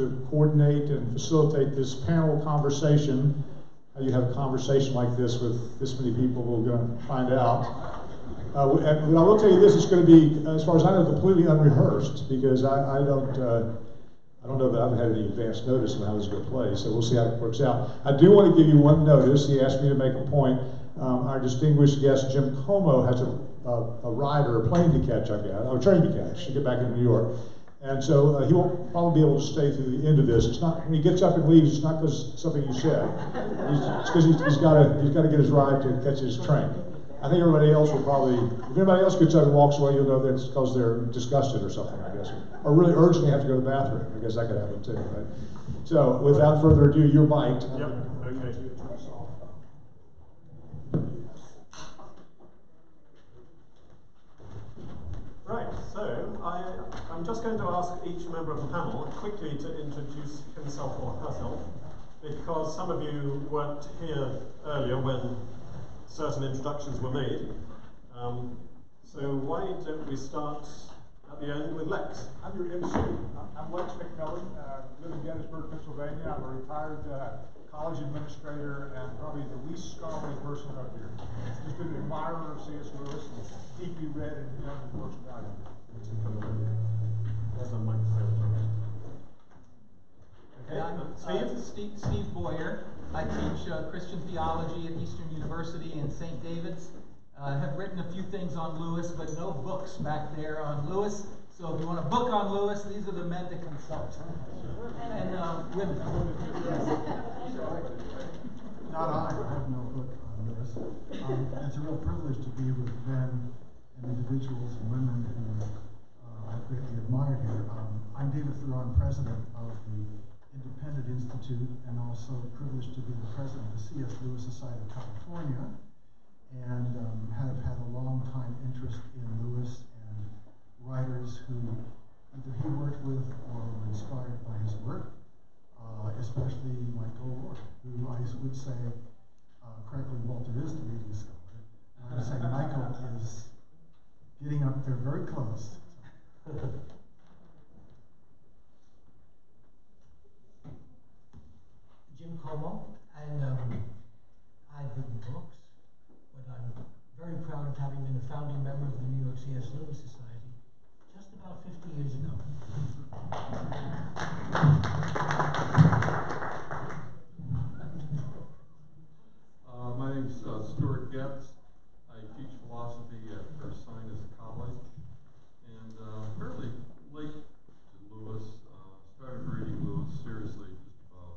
to coordinate and facilitate this panel conversation. How you have a conversation like this with this many people, we're going to find out. But I will tell you this, it's going to be, as far as I know, completely unrehearsed, because I don't know that I've had any advance notice on how this is going to play, so we'll see how it works out. I do want to give you one notice. He asked me to make a point. Our distinguished guest, Jim Como, has a rider, a plane to catch, I guess, or a train to catch to get back into New York. And so he won't probably be able to stay through the end of this. It's not, when he gets up and leaves, it's not because something you said. It's because he's got to get his ride to catch his train. I think everybody else will probably, if anybody else gets up and walks away, you'll know that it's because they're disgusted or something, I guess. Or really urgently have to go to the bathroom. I guess that could happen too, right? So without further ado, your bite. Yep, okay. Right, so I'm just going to ask each member of the panel quickly to introduce himself or herself, because some of you weren't here earlier when certain introductions were made. So why don't we start at the end with Lex? I'm your MC. I'm Lex McMillan. Live in Gettysburg, Pennsylvania. I'm a retired college administrator and probably the least scholarly person up here. Just an admirer of C.S. Lewis and deeply read and his works of value. There's a microphone. Okay, I'm Steve Boyer. I teach Christian theology at Eastern University in St. David's. I have written a few things on Lewis, but no books back there on Lewis. So if you want a book on Lewis, these are the men to consult. And women. Not I have no book on Lewis. It's a real privilege to be with men and individuals and women who I've greatly admired here. I'm David Theron, president of the Independent Institute, and also privileged to be the president of the C.S. Lewis Society of California, and have had a long time interest in Lewis and writers who either he worked with or were inspired by his work, especially Michael O'Rourke, who I would say, correctly, Walter is the leading scholar. And I would say Michael is getting up there very close. Jim Como, and I've written books, but I'm very proud of having been a founding member of the New York C.S. Lewis Society just about 50 years ago. My name's Stuart Getz. I teach philosophy at Ursinus College, and fairly late to Lewis. Started reading Lewis seriously just about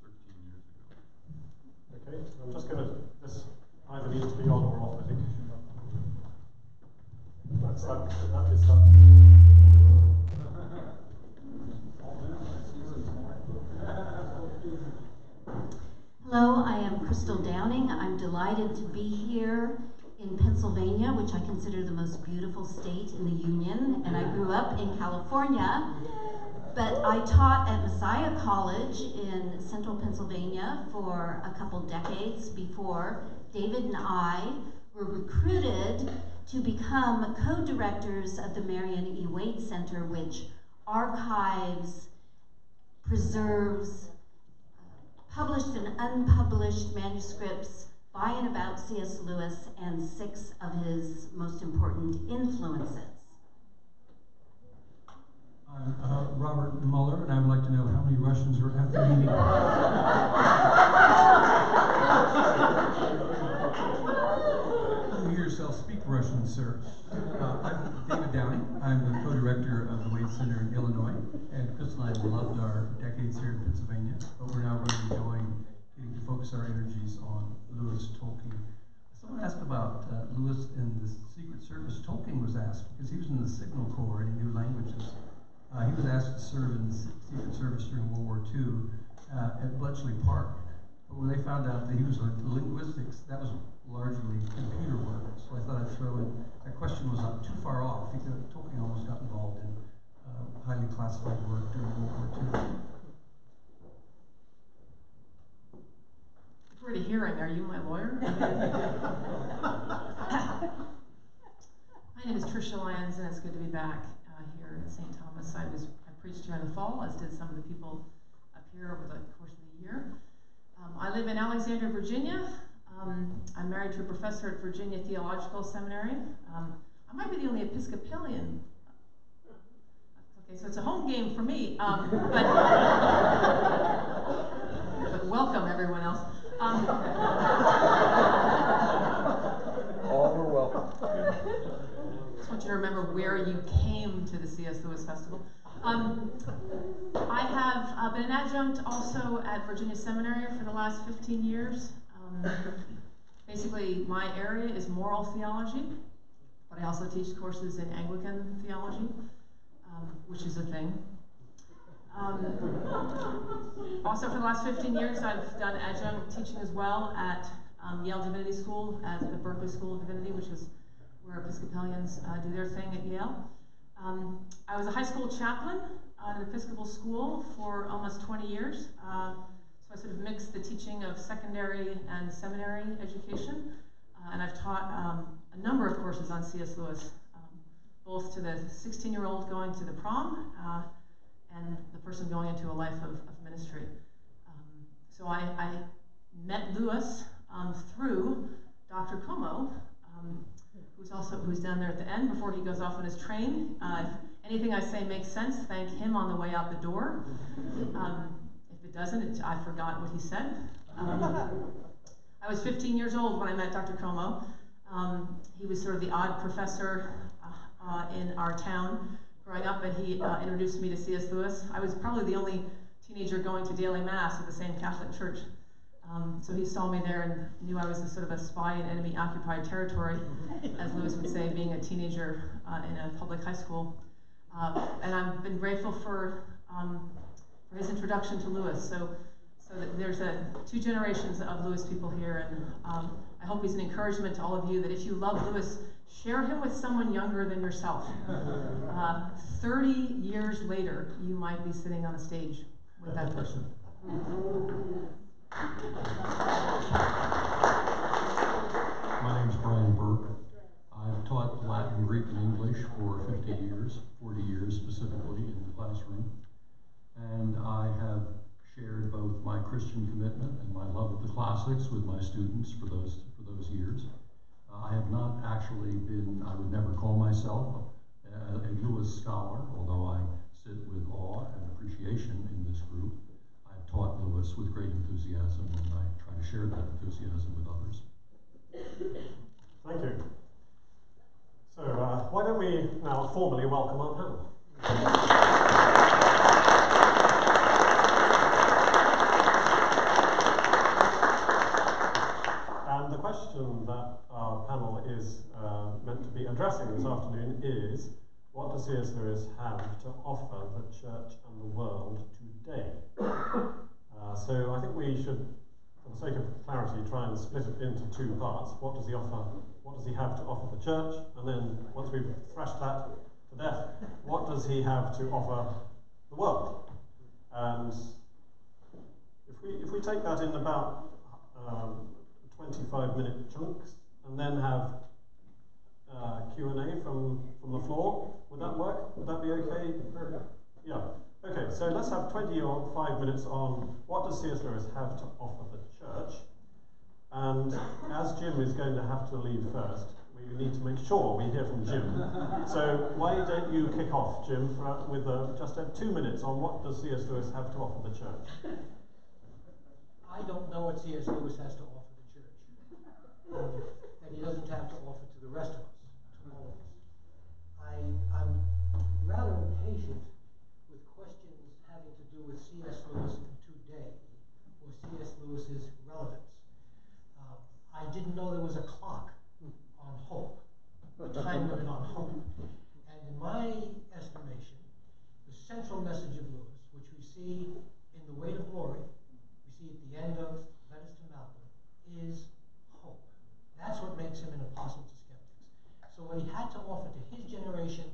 13 years ago. Okay, I'm just going to, this either needs to be on or off, I think. That's that is that. Hello, I am Crystal Downing. I'm delighted to be here in Pennsylvania, which I consider the most beautiful state in the Union, and I grew up in California, but I taught at Messiah College in central Pennsylvania for a couple decades before David and I were recruited to become co-directors of the Marion E. Waite Center, which archives, preserves, published and unpublished manuscripts by and about C.S. Lewis and 6 of his most important influences. I'm Robert Muller, and I would like to know how many Russians were at the meeting. You yourself speak Russian, sir. I'm David Downing. I'm the co-director of the Waite Center in Illinois, and Crystal and I loved our decades here in Pennsylvania, but we're now really enjoying getting to focus our energies on Lewis Tolkien. Someone asked about Lewis in the Secret Service. Tolkien was asked, because he was in the Signal Corps and he knew languages. He was asked to serve in the Secret Service during World War II at Bletchley Park. But when they found out that he was like linguistics, that was largely computer work. So I thought I'd throw in, that question was not too far off. Tolkien almost got involved in highly classified work during World War II. We're to hearing, are you my lawyer? My name is Tricia Lyons, and it's good to be back here at St. Thomas. I preached here in the fall all, as did some of the people up here over the course of the year. I live in Alexandria, Virginia. I'm married to a professor at Virginia Theological Seminary. I might be the only Episcopalian. Okay, so it's a home game for me, but welcome everyone else. All were welcome. Just want you to remember where you came to the C.S. Lewis Festival. I have been an adjunct also at Virginia Seminary for the last 15 years. Basically, my area is moral theology, but I also teach courses in Anglican theology, which is a thing. Also, for the last 15 years, I've done adjunct teaching as well at Yale Divinity School, at the Berkeley School of Divinity, which is where Episcopalians do their thing at Yale. I was a high school chaplain at an Episcopal school for almost 20 years. So I sort of mixed the teaching of secondary and seminary education. And I've taught a number of courses on C.S. Lewis, both to the 16-year-old going to the prom and the person going into a life of ministry. So I met Lewis through Dr. Como, who's down there at the end before he goes off on his train. If anything I say makes sense, thank him on the way out the door. If it doesn't, I forgot what he said. I was 15 years old when I met Dr. Como. He was sort of the odd professor in our town growing up, and he introduced me to C.S. Lewis. I was probably the only teenager going to daily mass at the same Catholic church. So he saw me there and knew I was a sort of a spy in enemy-occupied territory, as Lewis would say, being a teenager in a public high school. And I've been grateful for his introduction to Lewis. So that there's two generations of Lewis people here, and I hope he's an encouragement to all of you that if you love Lewis, share him with someone younger than yourself. 30 years later, you might be sitting on a stage with that person. My name is Brian Burke. I've taught Latin, Greek, and English for 50 years, 40 years specifically in the classroom. And I have shared both my Christian commitment and my love of the classics with my students for those years. I have not actually been, I would never call myself a Lewis scholar, although I sit with awe and appreciation in this group. I've taught Lewis with great enthusiasm, and I try to share that enthusiasm with others. Thank you. So why don't we now formally welcome our panel. And the question that our panel is meant to be addressing this afternoon is, what does C.S. Lewis have to offer the church and the world today? So I think we should, for the sake of clarity, try and split it into two parts. What does he offer? What does he have to offer the church? And then, once we've thrashed that to death, what does he have to offer the world? And if we take that in about 25-minute chunks, and then have Q&A from the floor, would that work? Would that be okay? Perfect. Yeah. Okay, so let's have 20 or 5 minutes on what does C.S. Lewis have to offer the church. And as Jim is going to have to leave first, we need to make sure we hear from Jim. So why don't you kick off, Jim, with just 2 minutes on what does C.S. Lewis have to offer the church? I don't know what C.S. Lewis has to offer the church. And he doesn't have to offer to the rest of us, to all of us. I'm rather impatient with questions having to do with C.S. Lewis today, or C.S. Lewis's relevance. I didn't know there was a clock on hope, a time limit on hope. And in my estimation, the central message of Lewis, which we see in The Weight of Glory, we see at the end of Letters to Malcolm, is hope. That's what makes him an apostle to skeptics. So what he had to offer to his generation,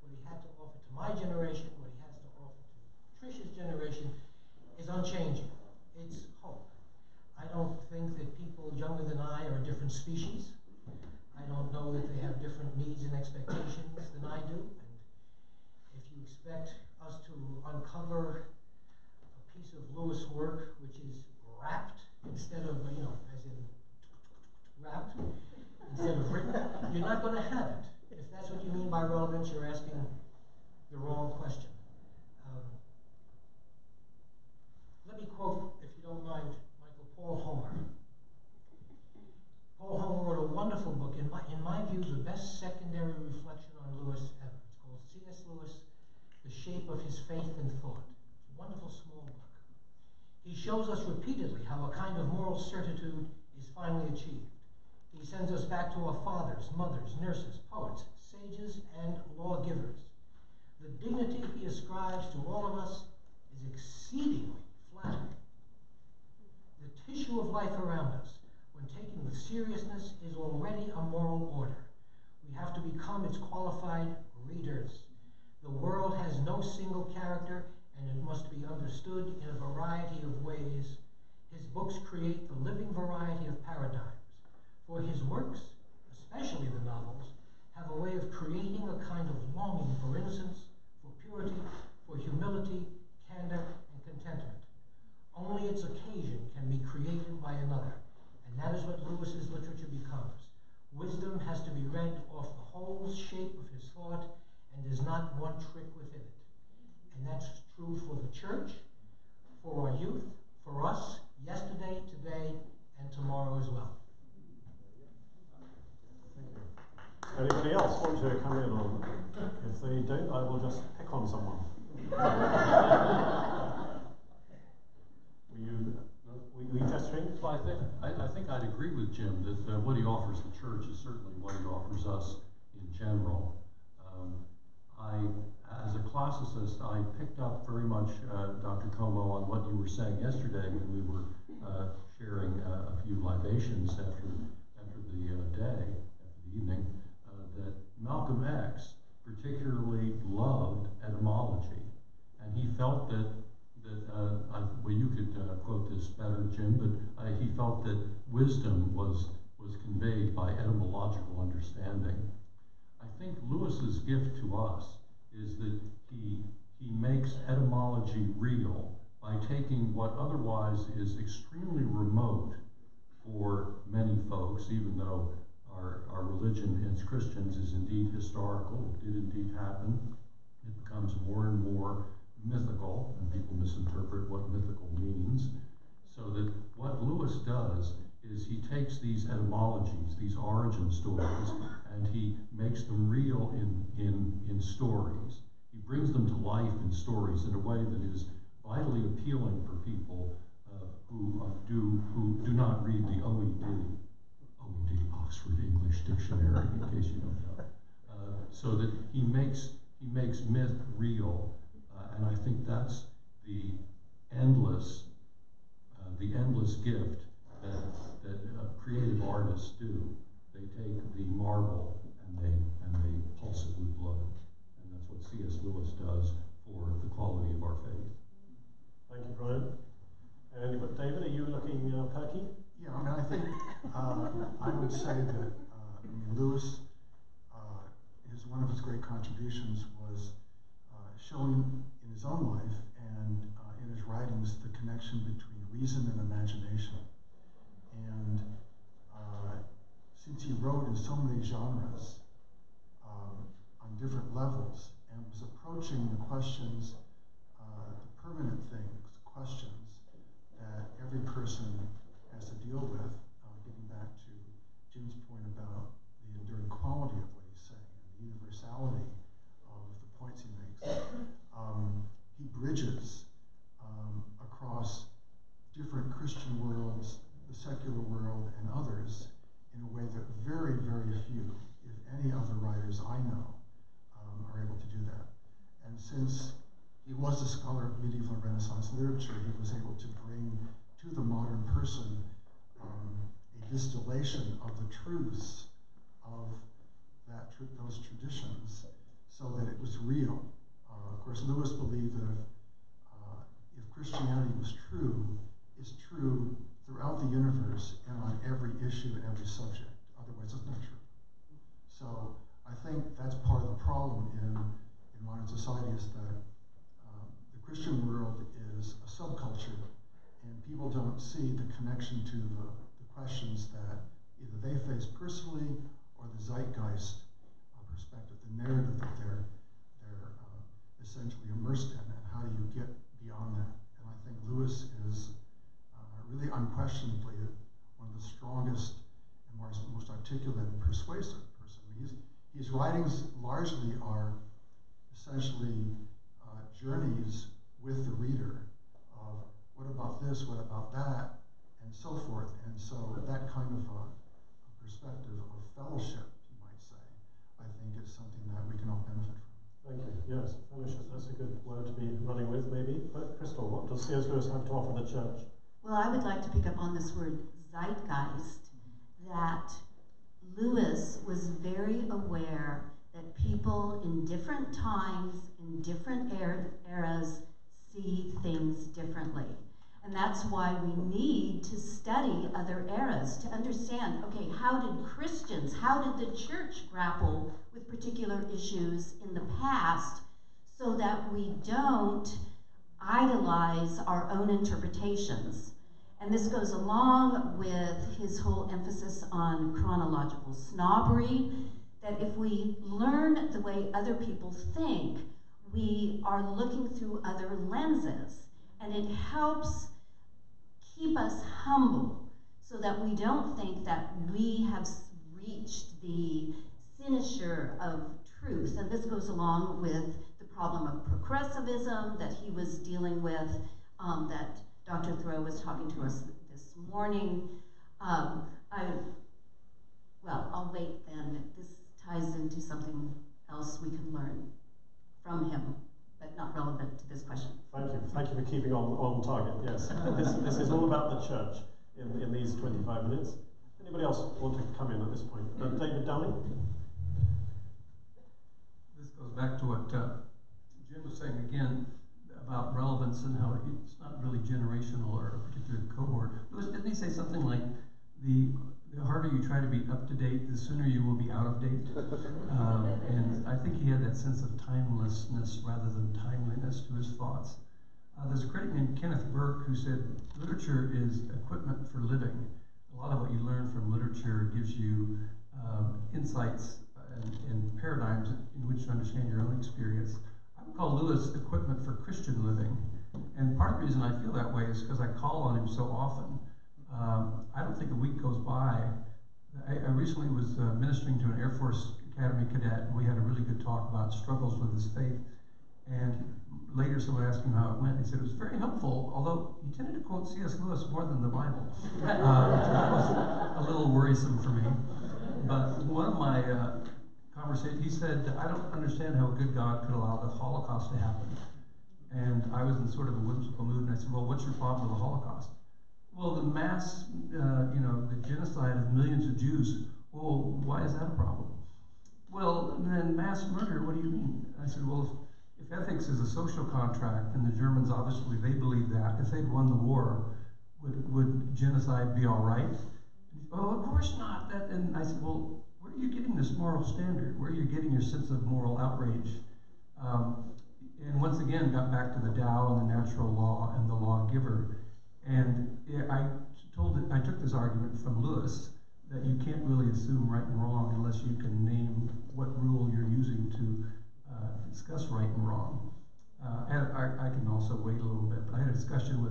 what he had to offer to my generation, what he has to offer to Trish's generation, is unchanging. It's hope. I don't think that people younger than I are a different species. I don't know that they have different needs and expectations than I do. And if you expect us to uncover a piece of Lewis work which is wrapped instead of, as in wrapped, instead of written, you're not going to have it. If that's what you mean by relevance, you're asking the wrong question. Let me quote, if you don't mind, Michael, Paul Homer. Paul Homer wrote a wonderful book, in my view, the best secondary reflection on Lewis ever. It's called C.S. Lewis, The Shape of His Faith and Thought. It's a wonderful small book. He shows us repeatedly how a kind of moral certitude is finally achieved. He sends us back to our fathers, mothers, nurses, poets, sages, and lawgivers. The dignity he ascribes to all of us is exceedingly flattering. The tissue of life around us, when taken with seriousness, is already a moral order. We have to become its qualified readers. The world has no single character, and it must be understood in a variety of ways. His books create the living variety of paradigms. For his works, especially the novels, have a way of creating a kind of longing for innocence, for purity, for humility, candor, and contentment. Only its occasion can be created by another, and that is what Lewis's literature becomes. Wisdom has to be read off the whole shape of his thought, and is not one trick within it. And that's true for the church, for our youth, for us, yesterday, today, and tomorrow as well. Anybody else want to come in on that? If they don't, I will just pick on someone. Were you gesturing? Well, I think I'd agree with Jim that what he offers the church is certainly what he offers us in general. As a classicist, I picked up very much, Dr. Como, on what you were saying yesterday when we were sharing a few libations after the evening, that Malcolm X particularly loved etymology, and he felt that well, you could quote this better, Jim, but he felt that wisdom was conveyed by etymological understanding. I think Lewis's gift to us is that he makes etymology real by taking what otherwise is extremely remote for many folks, even though our religion as Christians is indeed historical. It did indeed happen. It becomes more and more mythical, and people misinterpret what mythical means. So that what Lewis does is he takes these etymologies, these origin stories, and he makes them real in stories. He brings them to life in stories in a way that is vitally appealing for people who do not read the OED, Oxford English Dictionary, in case you don't know. So that he makes myth real, and I think that's the endless gift that creative artists do. They take the marble and they pulse it with blood, and that's what C.S. Lewis does for the quality of our faith. Thank you, Brian. David, are you looking perky? Yeah, I mean, I think I would say that Lewis, one of his great contributions was showing in his own life and in his writings the connection between reason and imagination. And since he wrote in so many genres on different levels and was approaching the questions, the permanent things, questions that every person has to deal with, getting back to Jim's point about the enduring quality of what he's saying and the universality of the points he makes, he bridges across different Christian worlds, the secular world, and others in a way that very, very few, if any other writers I know, are able to do that. And since he was a scholar of medieval and Renaissance literature, he was able to bring to the modern person a distillation of the truths of those traditions so that it was real. Of course, Lewis believed that if Christianity was true, it's true throughout the universe and on every issue and every subject. Otherwise, it's not true. So I think that's part of the problem in modern society is that don't see the connection to the questions that either they face personally or the zeitgeist perspective, the narrative that they're essentially immersed in, and how do you get beyond that? And I think Lewis is really unquestionably one of the strongest and most articulate and persuasive person. His writings largely are essentially journeys with the reader of what about this, what about that, and so forth. And so that kind of a perspective of fellowship, you might say, I think is something that we can all benefit from. Thank you. Yes, fellowship, that's a good word to be running with, maybe. But Crystal, what does C.S. Lewis have to offer the church? Well, I would like to pick up on this word zeitgeist, that Lewis was very aware that people in different times, in different eras, see things differently. And that's why we need to study other eras to understand, okay, how did Christians, how did the church grapple with particular issues in the past, so that we don't idolize our own interpretations. And this goes along with his whole emphasis on chronological snobbery, that if we learn the way other people think, we are looking through other lenses, and it helps keep us humble so that we don't think that we have reached the cynosure of truth. And this goes along with the problem of progressivism that he was dealing with, that Dr. Thoreau was talking to us this morning. Well, I'll wait then. This ties into something else we can learn from him, but not relevant to this question. Thank you. Thank you for keeping on target. Yes. This is all about the church in these 25 minutes. Anybody else want to come in at this point? David Downing? This goes back to what Jim was saying again about relevance and how it's not really generational or a particular cohort. Lewis, didn't he say something like, the harder you try to be up to date, the sooner you will be out of date? And I think he had that sense of timelessness rather than timeliness to his thoughts. There's a critic named Kenneth Burke who said, literature is equipment for living. A lot of what you learn from literature gives you insights and paradigms in which to understand your own experience. I would call Lewis equipment for Christian living. And part of the reason I feel that way is because I call on him so often. I don't think a week goes by. I recently was ministering to an Air Force Academy cadet, and we had a really good talk about struggles with his faith. And later someone asked him how it went. He said it was very helpful, although he tended to quote C.S. Lewis more than the Bible, which was a little worrisome for me. But one of my conversations, he said, I don't understand how a good God could allow the Holocaust to happen. And I was in sort of a whimsical mood, and I said, well, what's your problem with the Holocaust? Well, the mass, the genocide of millions of Jews, well, why is that a problem? Well, then mass murder, what do you mean? I said, well, if ethics is a social contract, and the Germans, obviously, they believe that, if they'd won the war, would genocide be all right? Oh, of course not. And I said, well, where are you getting this moral standard? Where are you getting your sense of moral outrage? And once again, got back to the Tao and the natural law and the lawgiver. And I took this argument from Lewis that you can't really assume right and wrong unless you can name what rule you're using to discuss right and wrong. And I can also wait a little bit, but I had a discussion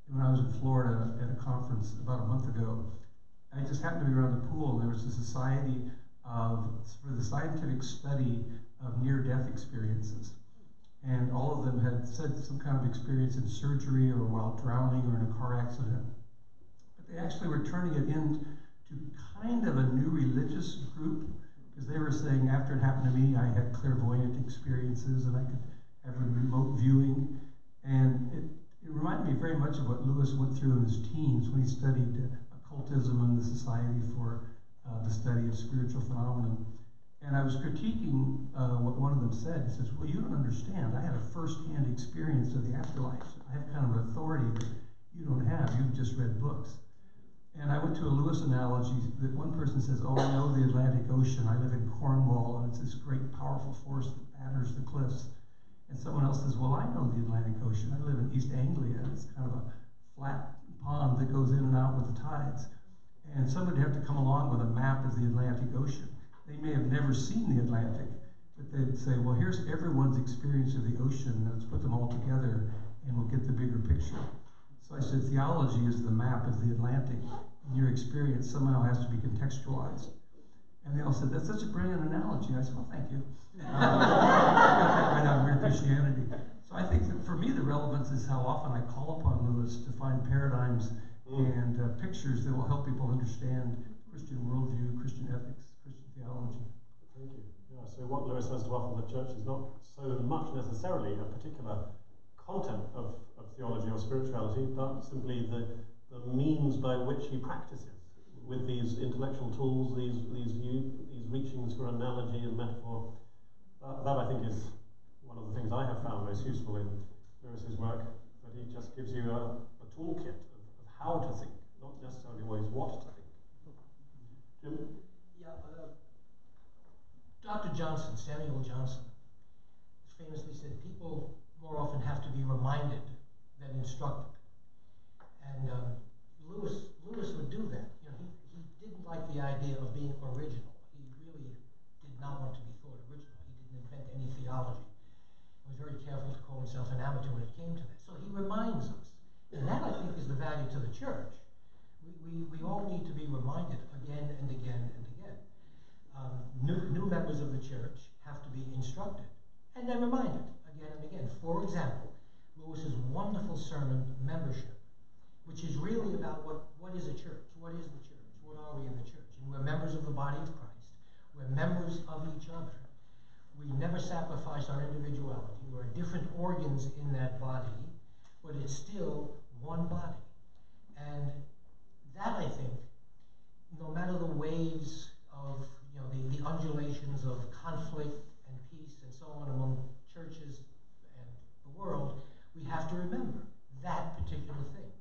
when I was in Florida at a conference about a month ago. I just happened to be around the pool, and there was a society for the scientific study of near-death experiences. And all of them had said some kind of experience in surgery or while drowning or in a car accident. But they actually were turning it into kind of a new religious group, because they were saying after it happened to me, I had clairvoyant experiences and I could have remote viewing. And it reminded me very much of what Lewis went through in his teens when he studied occultism and the Society for the Study of Spiritual Phenomena. And I was critiquing what one of them said. He says, well, you don't understand. I had a first-hand experience of the afterlife. I have kind of authority that you don't have. You've just read books. And I went to a Lewis analogy that one person says, oh, I know the Atlantic Ocean. I live in Cornwall, and it's this great, powerful force that batters the cliffs. And someone else says, well, I know the Atlantic Ocean. I live in East Anglia, and it's kind of a flat sides. And somebody would have to come along with a map of the Atlantic Ocean. They may have never seen the Atlantic, but they'd say, well, here's everyone's experience of the ocean. Let's put them all together and we'll get the bigger picture. So I said, theology is the map of the Atlantic, and your experience somehow has to be contextualized. And they all said, that's such a brilliant analogy. I said, well, thank you. Right out of Mere Christianity. So I think that for me, the relevance is how often I call upon Lewis to find paradigms and pictures that will help people understand Christian worldview, Christian ethics, Christian theology. Thank you. Yeah, so what Lewis has to offer the church is not so much necessarily a particular content of theology or spirituality, but simply the means by which he practices with these intellectual tools, these reachings for analogy and metaphor. That I think is one of the things I have found most useful in Lewis's work, that he just gives you a toolkit of how to think, not necessarily always what to think. Jim? Yeah, Dr. Johnson, Samuel Johnson, famously said, people more often have to be reminded than instructed. And Lewis would do that. You know, he didn't like the idea of being original. He really did not want to be thought original. He didn't invent any theology. He was very careful to call himself an amateur when it came to that. So he reminds us. And that, I think, is the value to the church. We all need to be reminded again and again and again. New members of the church have to be instructed and then reminded again and again. For example, Lewis's wonderful sermon, Membership, which is really about what is a church? What is the church? What are we in the church? And we're members of the body of Christ. We're members of each other. We never sacrifice our individuality. We're different organs in that body, but it's still one body. And that, I think, no matter the waves of, you know, the undulations of conflict and peace and so on among churches and the world, we have to remember that particular thing.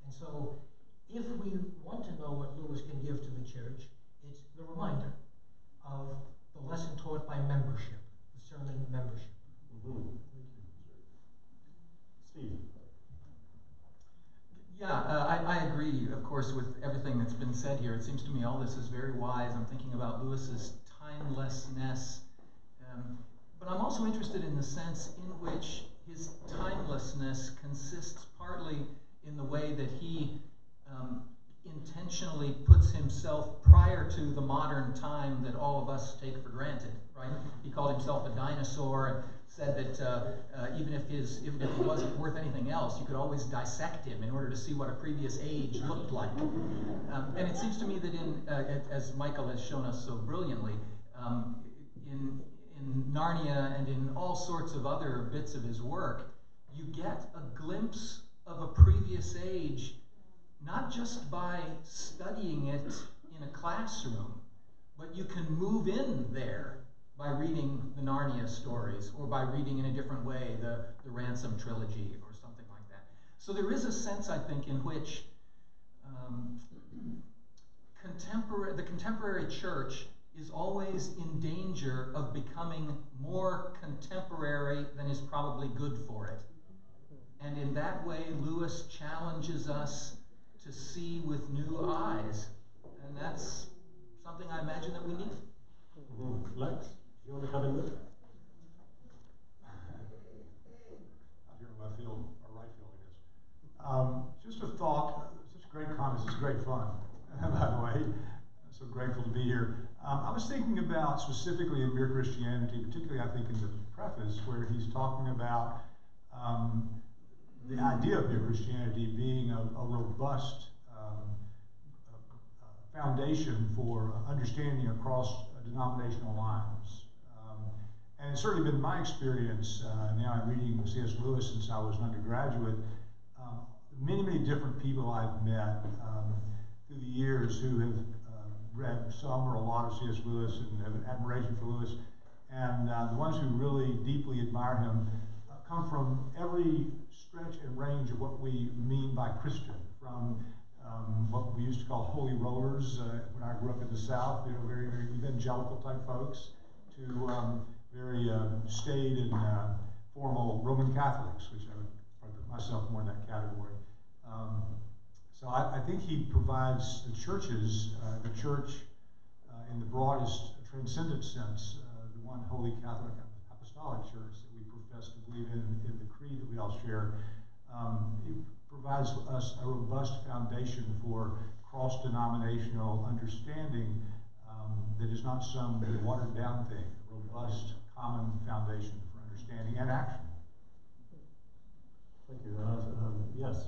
And so, if we want to know what Lewis can give to the church, it's the reminder of the lesson taught by membership, the sermon Membership. Mm-hmm. Steve? Yeah, I agree, of course, with everything that's been said here. It seems to me all this is very wise. I'm thinking about Lewis's timelessness, but I'm also interested in the sense in which his timelessness consists partly in the way that he intentionally puts himself prior to the modern time that all of us take for granted, right? He called himself a dinosaur and said that even if he wasn't worth anything else, you could always dissect him in order to see what a previous age looked like. And it seems to me that as Michael has shown us so brilliantly, in Narnia and in all sorts of other bits of his work, you get a glimpse of a previous age, not just by studying it in a classroom, but you can move in there by reading the Narnia stories, or by reading in a different way the Ransom trilogy, or something like that. So there is a sense, I think, in which the contemporary church is always in danger of becoming more contemporary than is probably good for it. And in that way, Lewis challenges us to see with new eyes. And that's something I imagine that we need. Mm-hmm. Lex, you want to come in there? Out here in left field, or right field, I guess. Just a thought, such great comments, it's great fun, by the way. I'm so grateful to be here. I was thinking about, specifically in Mere Christianity, particularly I think in the preface, where he's talking about the idea of Mere Christianity being a robust foundation for understanding across denominational lines. And it's certainly been my experience, now I'm reading C.S. Lewis since I was an undergraduate, many, many different people I've met through the years who have read some or a lot of C.S. Lewis and have an admiration for Lewis, and the ones who really deeply admire him come from every stretch and range of what we mean by Christian, from what we used to call holy rollers when I grew up in the South, you know, very, very evangelical type folks, to very staid and formal Roman Catholics, which I would probably put myself more in that category. So I think he provides the churches, the church in the broadest transcendent sense, the one Holy Catholic Apostolic Church that we profess to believe in the creed that we all share. It provides us a robust foundation for cross-denominational understanding that is not some watered-down thing, a robust, common foundation for understanding and action. Thank you. Yes,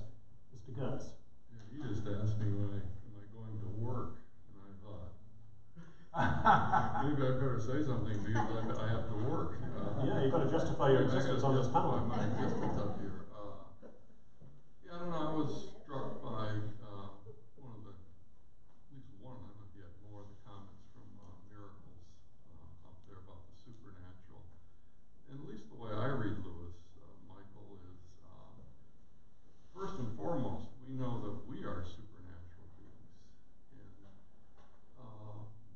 Mr. Gertz. Yeah, he just asked me am I going to work, and I thought, maybe I better say something because I have to work. Yeah, you've got to justify your existence on this panel. My existence up here. Yeah, I don't know. I was struck by one of the, at least one, I don't know if you had more of the comments from Miracles up there about the supernatural. And at least the way I read Lewis, Michael, is first and foremost, we know that we are supernatural beings. And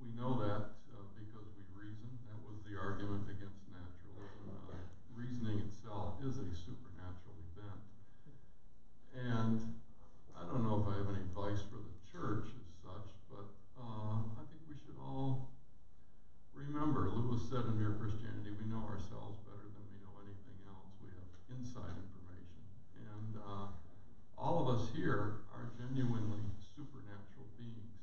we know that because we reason. That was the argument against naturalism. Reasoning itself is a supernatural event. And I don't know if I have any advice for the church as such, but I think we should all remember, Lewis said in Mere Christianity, we know ourselves better than we know anything else. We have inside information. And all of us here are genuinely supernatural beings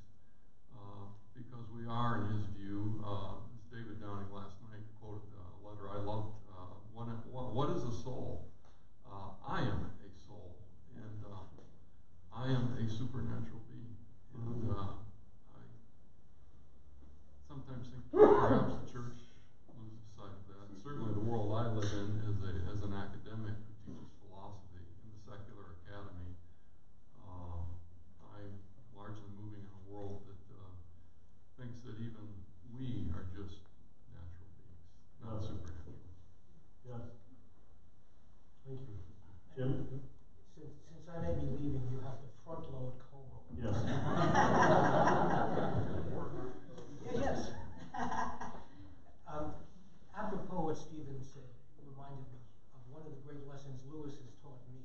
because we are, in his view, as David Downing last night quoted a letter I loved, what is a soul? I am a soul, and I am a supernatural being. And I sometimes think perhaps the church loses sight of that. And certainly the world I live in as an academic who teaches philosophy in the secular academy, I'm largely moving in a world that thinks that even we are just natural beings, not supernatural. Yes. Thank you. Jim? Since I may be leaving, you have to front load Como. Yes. Yes. Apropos what Stephen said, reminded me of one of the great lessons Lewis has taught me,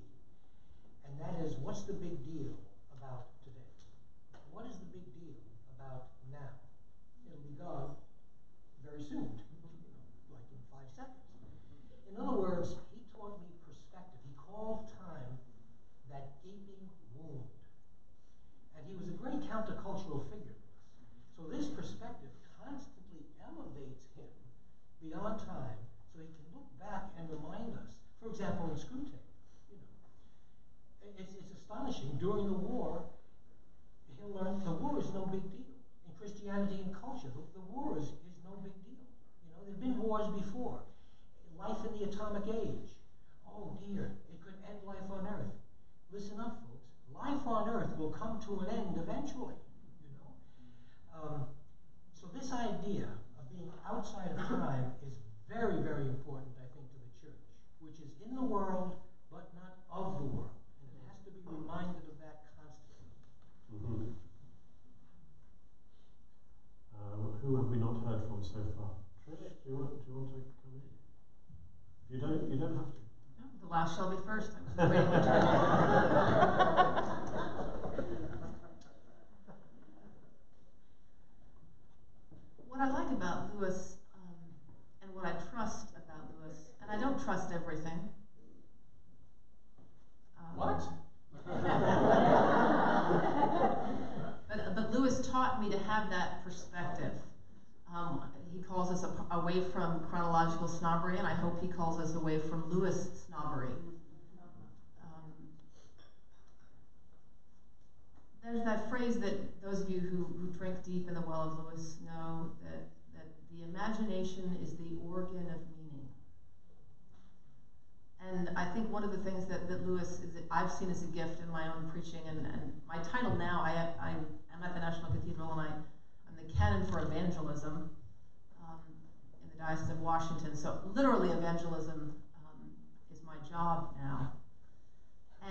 and that is, what's the big deal about today? What is the big deal about now? It'll be gone very soon, like in 5 seconds. In other words, he taught me perspective. He called time that gaping wound. And he was a great countercultural figure. So this perspective constantly elevates him beyond time so he can look back and remind us. For example, in Screwtape, it's astonishing. During the war, he'll learn the war is no big deal. In Christianity and culture, the war is no big deal. There have been wars before. Life in the atomic age. Oh dear, it could end life on Earth. Listen up, folks. Life on Earth will come to an end eventually. So this idea of being outside of time is very, very important, I think, to the church, which is in the world, but not of the world. And it has to be reminded of that constantly. Mm-hmm. Who have we not heard from so far? Trish, do you want to come in? You don't have to. No, the last shall be first. I was waiting to What I like about Lewis, and what I trust about Lewis, and I don't trust everything. What? But Lewis taught me to have that perspective. He calls us away from chronological snobbery, and I hope he calls us away from Lewis snobbery. There's that phrase that those of you who drink deep in the well of Lewis know, that the imagination is the organ of meaning. And I think one of the things that Lewis I've seen as a gift in my own preaching, and my title now, I'm at the National Cathedral, and I'm the canon for evangelism in the Diocese of Washington. So literally evangelism is my job now.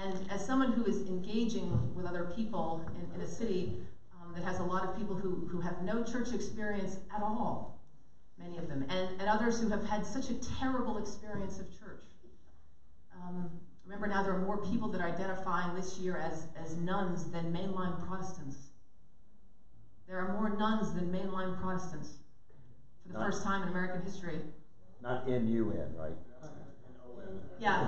And as someone who is engaging with other people in a city that has a lot of people who have no church experience at all, many of them, and others who have had such a terrible experience of church. Remember now, there are more people that are identifying this year as nuns than mainline Protestants. There are more nuns than mainline Protestants for the first time in American history. Not N-U-N, right? Yeah.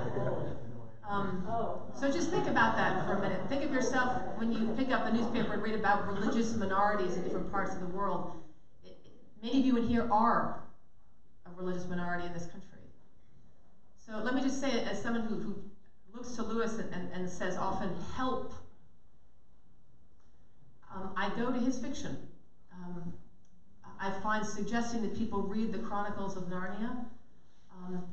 So just think about that for a minute. Think of yourself when you pick up the newspaper and read about religious minorities in different parts of the world. Many of you in here are a religious minority in this country. So let me just say, as someone who looks to Lewis and says often, help, I go to his fiction. I find suggesting that people read the Chronicles of Narnia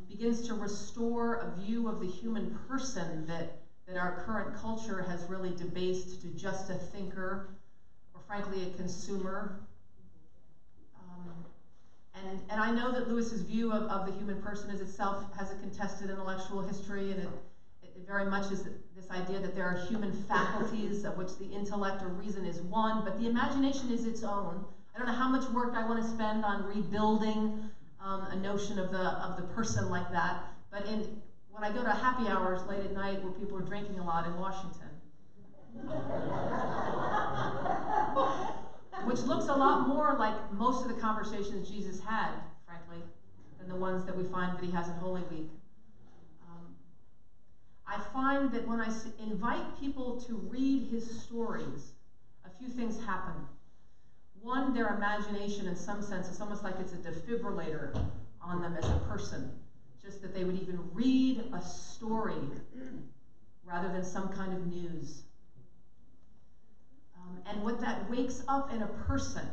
begins to restore a view of the human person that our current culture has really debased to just a thinker, or frankly a consumer. And I know that Lewis's view of the human person as itself has a contested intellectual history, and it very much is this idea that there are human faculties of which the intellect or reason is one, but the imagination is its own. I don't know how much work I want to spend on rebuilding a notion of the person like that, but when I go to happy hours late at night where people are drinking a lot in Washington, which looks a lot more like most of the conversations Jesus had, frankly, than the ones that we find that he has in Holy Week. I find that when I invite people to read his stories, a few things happen. One, their imagination, in some sense, it's almost like it's a defibrillator on them as a person. Just that they would even read a story rather than some kind of news. And what that wakes up in a person,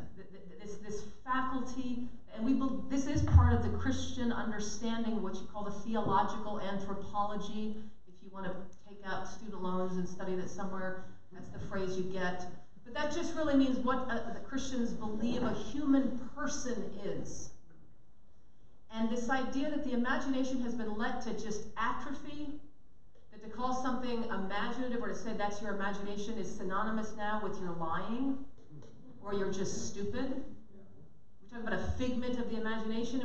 this faculty, and this is part of the Christian understanding, what you call the theological anthropology. If you want to take out student loans and study that somewhere, that's the phrase you get. But that just really means what the Christians believe a human person is. And this idea that the imagination has been let to just atrophy, that to call something imaginative or to say that's your imagination is synonymous now with you're lying or you're just stupid. We're talking about a figment of the imagination,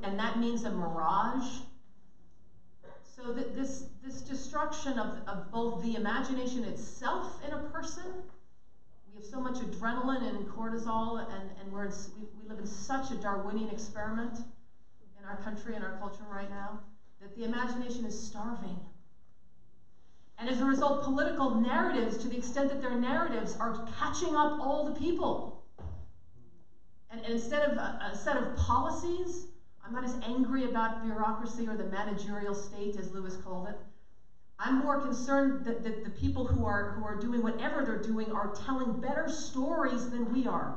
and that means a mirage. So that this destruction of both the imagination itself in a person. We have so much adrenaline and cortisol, and we live in such a Darwinian experiment in our country and our culture right now, that the imagination is starving. And as a result, political narratives, to the extent that their narratives are catching up all the people. And instead of a set of policies, I'm not as angry about bureaucracy or the managerial state, as Lewis called it. I'm more concerned that the people who are doing whatever they're doing are telling better stories than we are.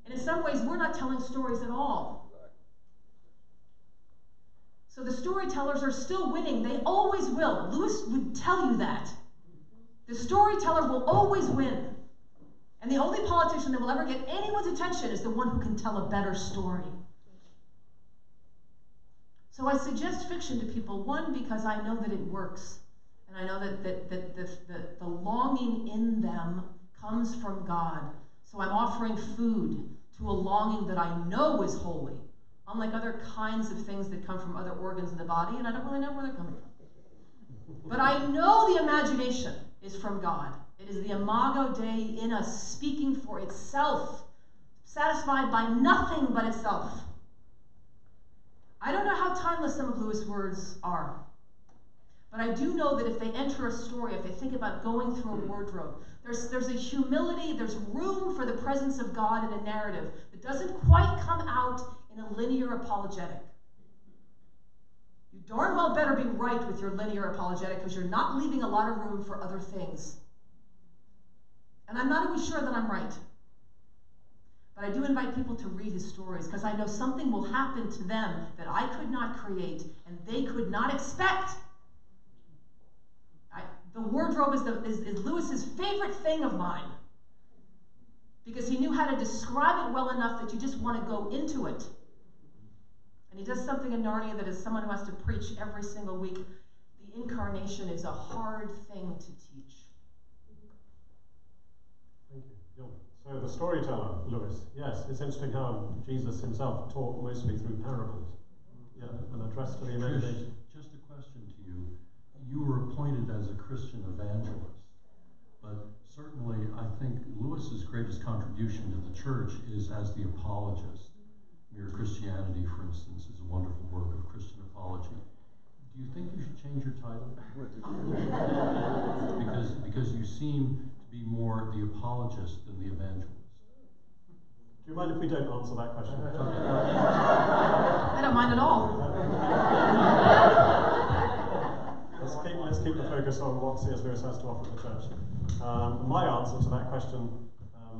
And in some ways, we're not telling stories at all. So the storytellers are still winning. They always will. Lewis would tell you that. The storyteller will always win. And the only politician that will ever get anyone's attention is the one who can tell a better story. So I suggest fiction to people, one, because I know that it works. And I know that the longing in them comes from God. So I'm offering food to a longing that I know is holy, unlike other kinds of things that come from other organs in the body, and I don't really know where they're coming from. But I know the imagination is from God. It is the imago Dei in us speaking for itself, satisfied by nothing but itself. I don't know how timeless some of Lewis' words are, but I do know that if they enter a story, if they think about going through a wardrobe, there's a humility, there's room for the presence of God in a narrative that doesn't quite come out in a linear apologetic. You darn well better be right with your linear apologetic, because you're not leaving a lot of room for other things. And I'm not always sure that I'm right. But I do invite people to read his stories, because I know something will happen to them that I could not create and they could not expect. The wardrobe is Lewis's favorite thing of mine, because he knew how to describe it well enough that you just want to go into it. And he does something in Narnia that, as someone who has to preach every single week, the incarnation is a hard thing to teach. Thank you. Gilbert. So the storyteller, Lewis, yes, it's interesting how Jesus himself taught mostly through parables. Yeah, and addressed to the imagination. Just a question to you. you were appointed as a Christian evangelist, but certainly I think Lewis's greatest contribution to the church is as the apologist. Mere Christianity, for instance, is a wonderful work of Christian apology. Do you think you should change your title? because you seem to be more the apologist than the evangelist. Do you mind if we don't answer that question? I don't mind at all. Let's keep the focus on what C.S. Lewis has to offer the church. My answer to that question, I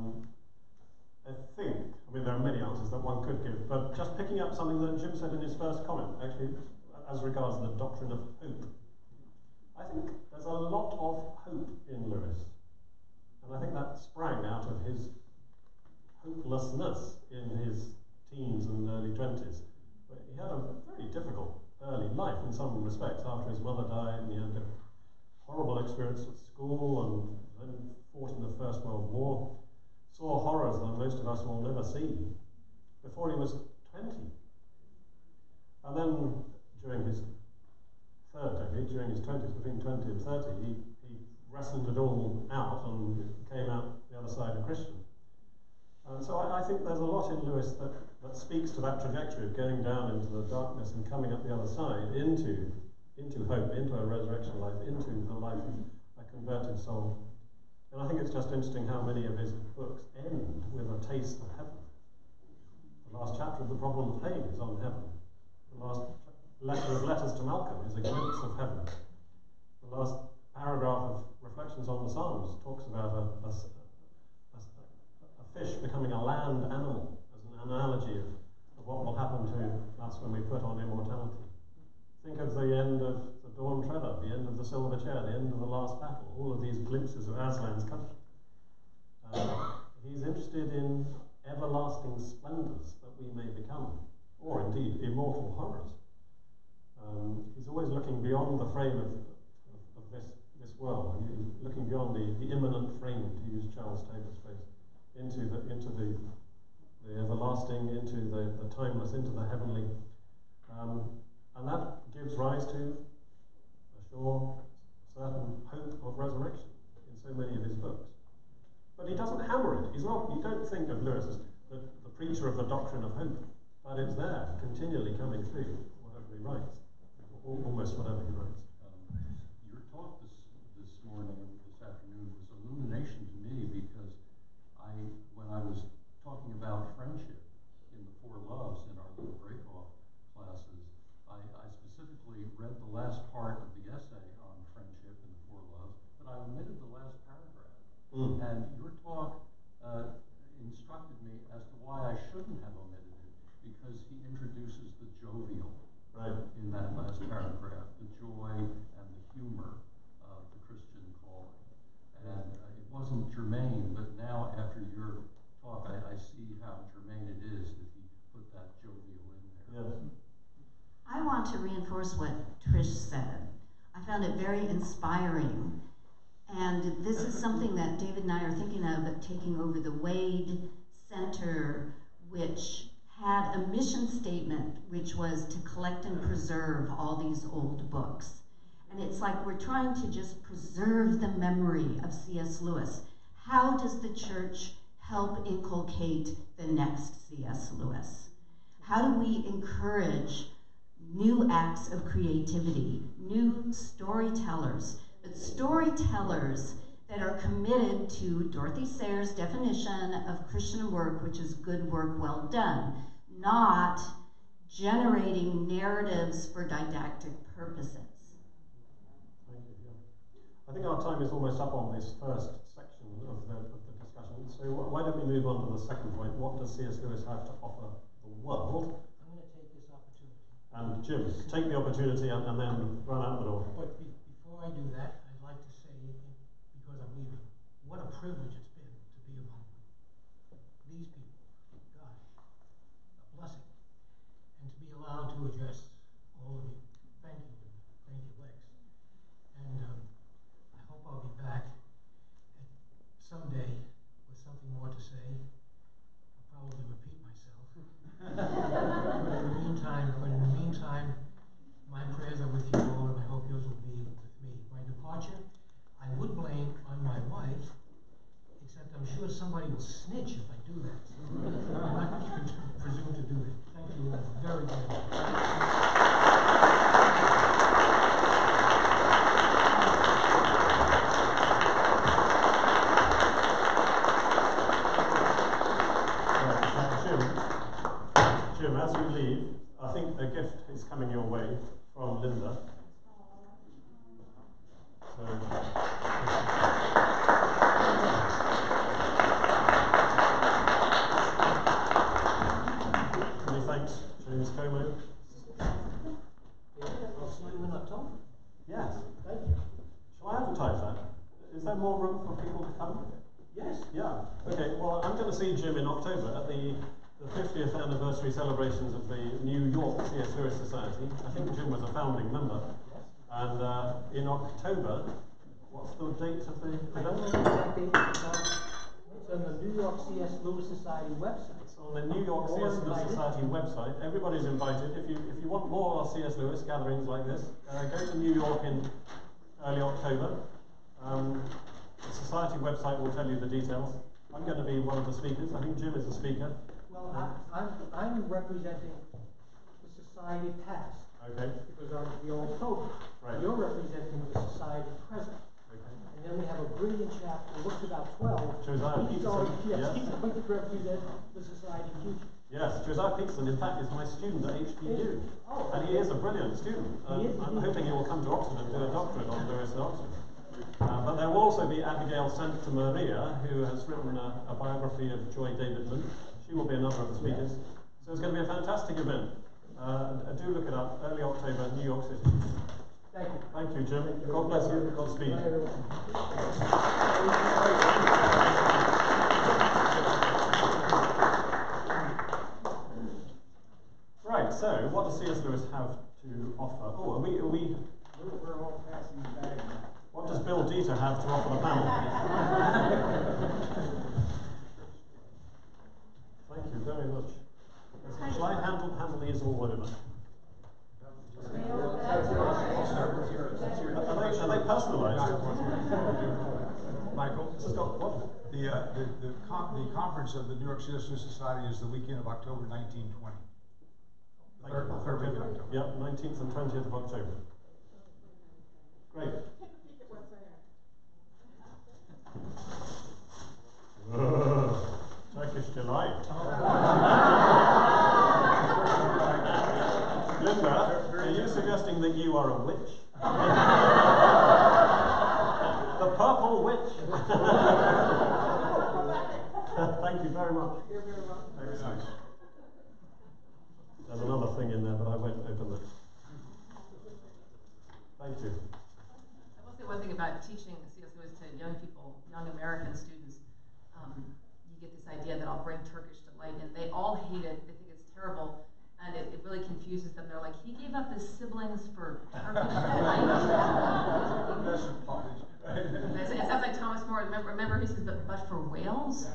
mean, there are many answers that one could give, but just picking up something that Jim said in his first comment, actually, as regards the doctrine of hope. I think there's a lot of hope in Lewis, and I think that sprang out of his hopelessness in his teens and early 20s. But he had a very difficult early life in some respects. After his mother died, and he had a horrible experience at school, and then fought in the First World War, saw horrors that most of us will never see, before he was 20. And then during his third decade, during his 20s, between 20 and 30, he wrestled it all out and came out the other side a Christian. And so I think there's a lot in Lewis that speaks to that trajectory of going down into the darkness and coming up the other side into hope, into a resurrection life, into the life of a converted soul. And I think it's just interesting how many of his books end with a taste of heaven. The last chapter of The Problem of Pain is on heaven. The last letter of Letters to Malcolm is a glimpse of heaven. The last paragraph of Reflections on the Psalms talks about a fish becoming a land animal, as an analogy of what will happen to us when we put on immortality. Think of the end of the Dawn Treader, the end of the Silver Chair, the end of the Last Battle, all of these glimpses of Aslan's country. He's interested in everlasting splendours that we may become, or indeed immortal horrors. He's always looking beyond the frame of this world, looking beyond the immanent frame, to use Charles Taylor's phrase, into the everlasting, into the timeless, into the heavenly. And that gives rise to a sure, certain hope of resurrection in so many of his books. But he doesn't hammer it. You don't think of Lewis as the preacher of the doctrine of hope, but it's there, continually coming through whatever he writes, almost whatever he writes. Your talk this morning, this afternoon, was illumination to me, because when I was talking about friendship in the Four Loves in our little break-off classes, I specifically read the last part of the essay on friendship in the Four Loves, but I omitted the last paragraph. And your talk instructed me as to why I shouldn't have omitted it, because he introduces the jovial in that last paragraph, the joy and the humor of the Christian calling. And it wasn't germane, but now after your talk, I see how germane it is that he put that jovial in there. Yes. I want to reinforce what Trish said. I found it very inspiring. And this is something that David and I are thinking of taking over the Wade Center, which had a mission statement, which was to collect and preserve all these old books. And it's like we're trying to just preserve the memory of C.S. Lewis. How does the church help inculcate the next C.S. Lewis? How do we encourage new acts of creativity, new storytellers, but storytellers that are committed to Dorothy Sayers' definition of Christian work, which is good work well done, not generating narratives for didactic purposes. Thank you. Yeah. I think our time is almost up on this first section of the discussion, so why don't we move on to the second point? What does C.S. Lewis have to offer the world? I'm going to take this opportunity. And Jim, take the opportunity and then run out the door. But before I do that, I'd like to say, because I'm leaving, what a privilege it's been to be among these people. Gosh, a blessing. And to be allowed to address all of you. Thank you. Thank you, Lex. And I hope I'll be back someday with something more to say. I'll probably repeat myself. But in the meantime, my prayers are with you all, and I hope yours will be passion. I would blame on my wife, except I'm sure somebody will snitch if I do that. So I'm not going to presume to do that. Thank you all very, very much. Jim, as you leave, I think a gift is coming your way from Linda. So, many thanks, James Como. I'll see you in October. Yes. Thank you. Shall I advertise that? Is there more room for people to come? Yes. Yeah. Okay, well, I'm going to see Jim in October at the 50th anniversary celebrations of the New York C.S. Lewis Society. I think Jim was a founding member. And in October, what's the date of the event? It's on the New York C.S. Lewis Society website. It's on the New York C.S. Lewis Society website. Everybody's invited. If you want more C.S. Lewis gatherings like this, go to New York in early October. The Society website will tell you the details. I'm going to be one of the speakers. I think Jim is a speaker. Well, I'm representing the Society past. Okay. Because I'm the old October. Right. You're representing the Society present. Okay. And then we have a brilliant chap who looks about 12. Josiah He's Peterson. Yes, Yes. he's going to represent the Society future. Yes, Josiah Peterson, in fact, is my student at HPU. Oh, and he is a brilliant student. He is I'm indeed. hoping he will come to Oxford and do a doctorate on Lewis at Oxford. But there will also be Abigail Santa Maria, who has written a biography of Joy Davidman. She will be another of the speakers. So it's going to be a fantastic event. Do look it up, early October, New York City. Thank you. Thank you, Jim. God bless you. Godspeed. Bye, everyone. Right, so what does C.S. Lewis have to offer? Oh, are we We're all passing the bag now. what does Bill Dieter have to offer the panel? Thank you very much. Shall I handle these all over? Are they personalised? Michael? This has got what? The conference of the New York C.S. Lewis Society is the weekend of October 1920. Third weekend of October. Yep, 19th and 20th of October. Great. Turkish delight. Linda, are you suggesting that you are a witch? The purple witch. Thank you very much. Excellent. There's another thing in there, but I won't open it. Thank you. I will say one thing about teaching C.S. Lewis to young people, young American students. You get this idea that I'll bring Turkish delight, and they all hate it. They think it's terrible, and it really confuses them. They're like, he gave up his siblings for Turkish delight. It sounds like Thomas More. Remember he says, but for whales?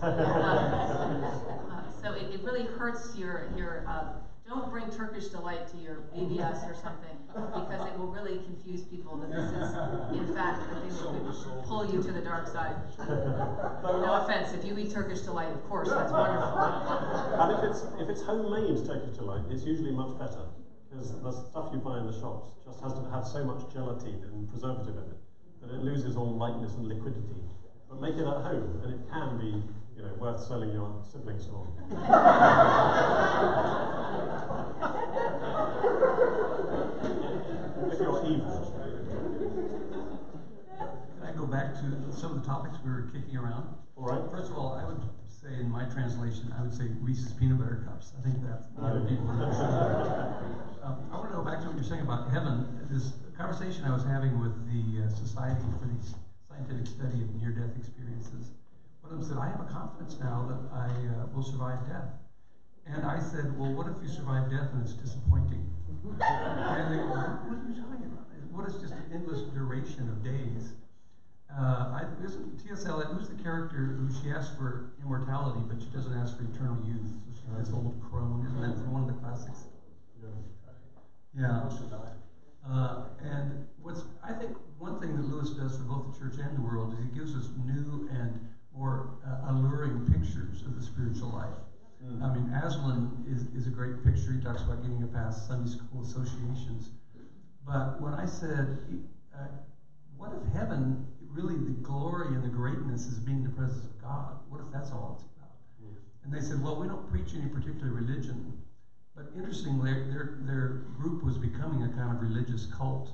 So it really hurts your don't bring Turkish delight to your BBS or something, because it will really confuse people that this is, in fact, the thing that could pull you to the dark side. No offense, if you eat Turkish delight, of course, that's wonderful. And if it's homemade Turkish delight, it's usually much better, because the stuff you buy in the shops just has to have so much gelatine and preservative in it that it loses all lightness and liquidity. But make it at home, and it can be, worth selling your siblings for. If you're evil. Can I go back to some of the topics we were kicking around? All right. First of all, I would say in my translation, I would say Reese's peanut butter cups. I think that's people understand. I want to go back to what you're saying about heaven. This conversation I was having with the Society for the Scientific Study of Near-Death Experiences. One of them said, I have a confidence now that I will survive death. And I said, well, what if you survive death and it's disappointing? And they go, what are you talking about? What is just an endless duration of days? Isn't T.S. Eliot, who's the character who she asks for immortality, but she doesn't ask for eternal youth? So she's this old crone, isn't that one of the classics? Yeah. And I think one thing that Lewis does for both the church and the world is he gives us new and more alluring pictures of the spiritual life. I mean, Aslan is a great picture. He talks about getting past Sunday school associations. But when I said, what if heaven, really the glory and the greatness is being the presence of God? What if that's all it's about? And they said, well, we don't preach any particular religion. But interestingly, their group was becoming a kind of religious cult.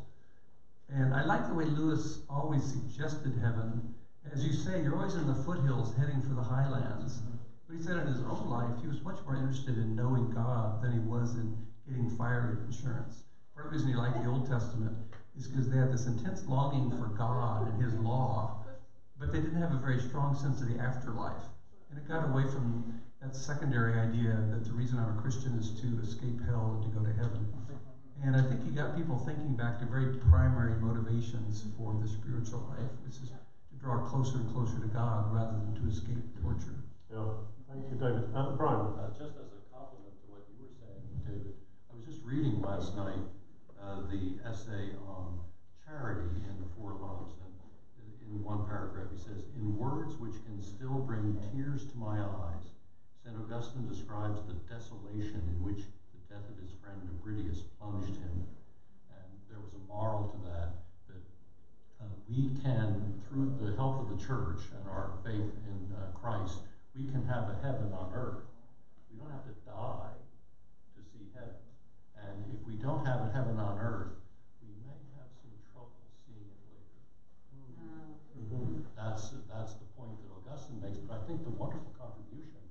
And I like the way Lewis always suggested heaven. As you say, you're always in the foothills heading for the highlands. But he said in his own life, he was much more interested in knowing God than he was in getting fire insurance. Part of the reason he liked the Old Testament is because they had this intense longing for God and his law, but they didn't have a very strong sense of the afterlife. And it got away from that secondary idea that the reason I'm a Christian is to escape hell and to go to heaven. And I think he got people thinking back to very primary motivations for the spiritual life, which is to draw closer and closer to God rather than to escape torture. Yeah, thank you, David. Brian? Just as a compliment to what you were saying, David, I was just reading last night the essay on charity in the Four Loves, and in one paragraph he says, "In words which can still bring tears to my eyes, St. Augustine describes the desolation in which the death of his friend Nebridius plunged him." And there was a moral to that we can, through the help of the church and our faith in Christ, we can have a heaven on earth. We don't have to die to see heaven. And if we don't have a heaven on earth, we may have some trouble seeing it later. That's the point that Augustine makes. But I think the wonderful contribution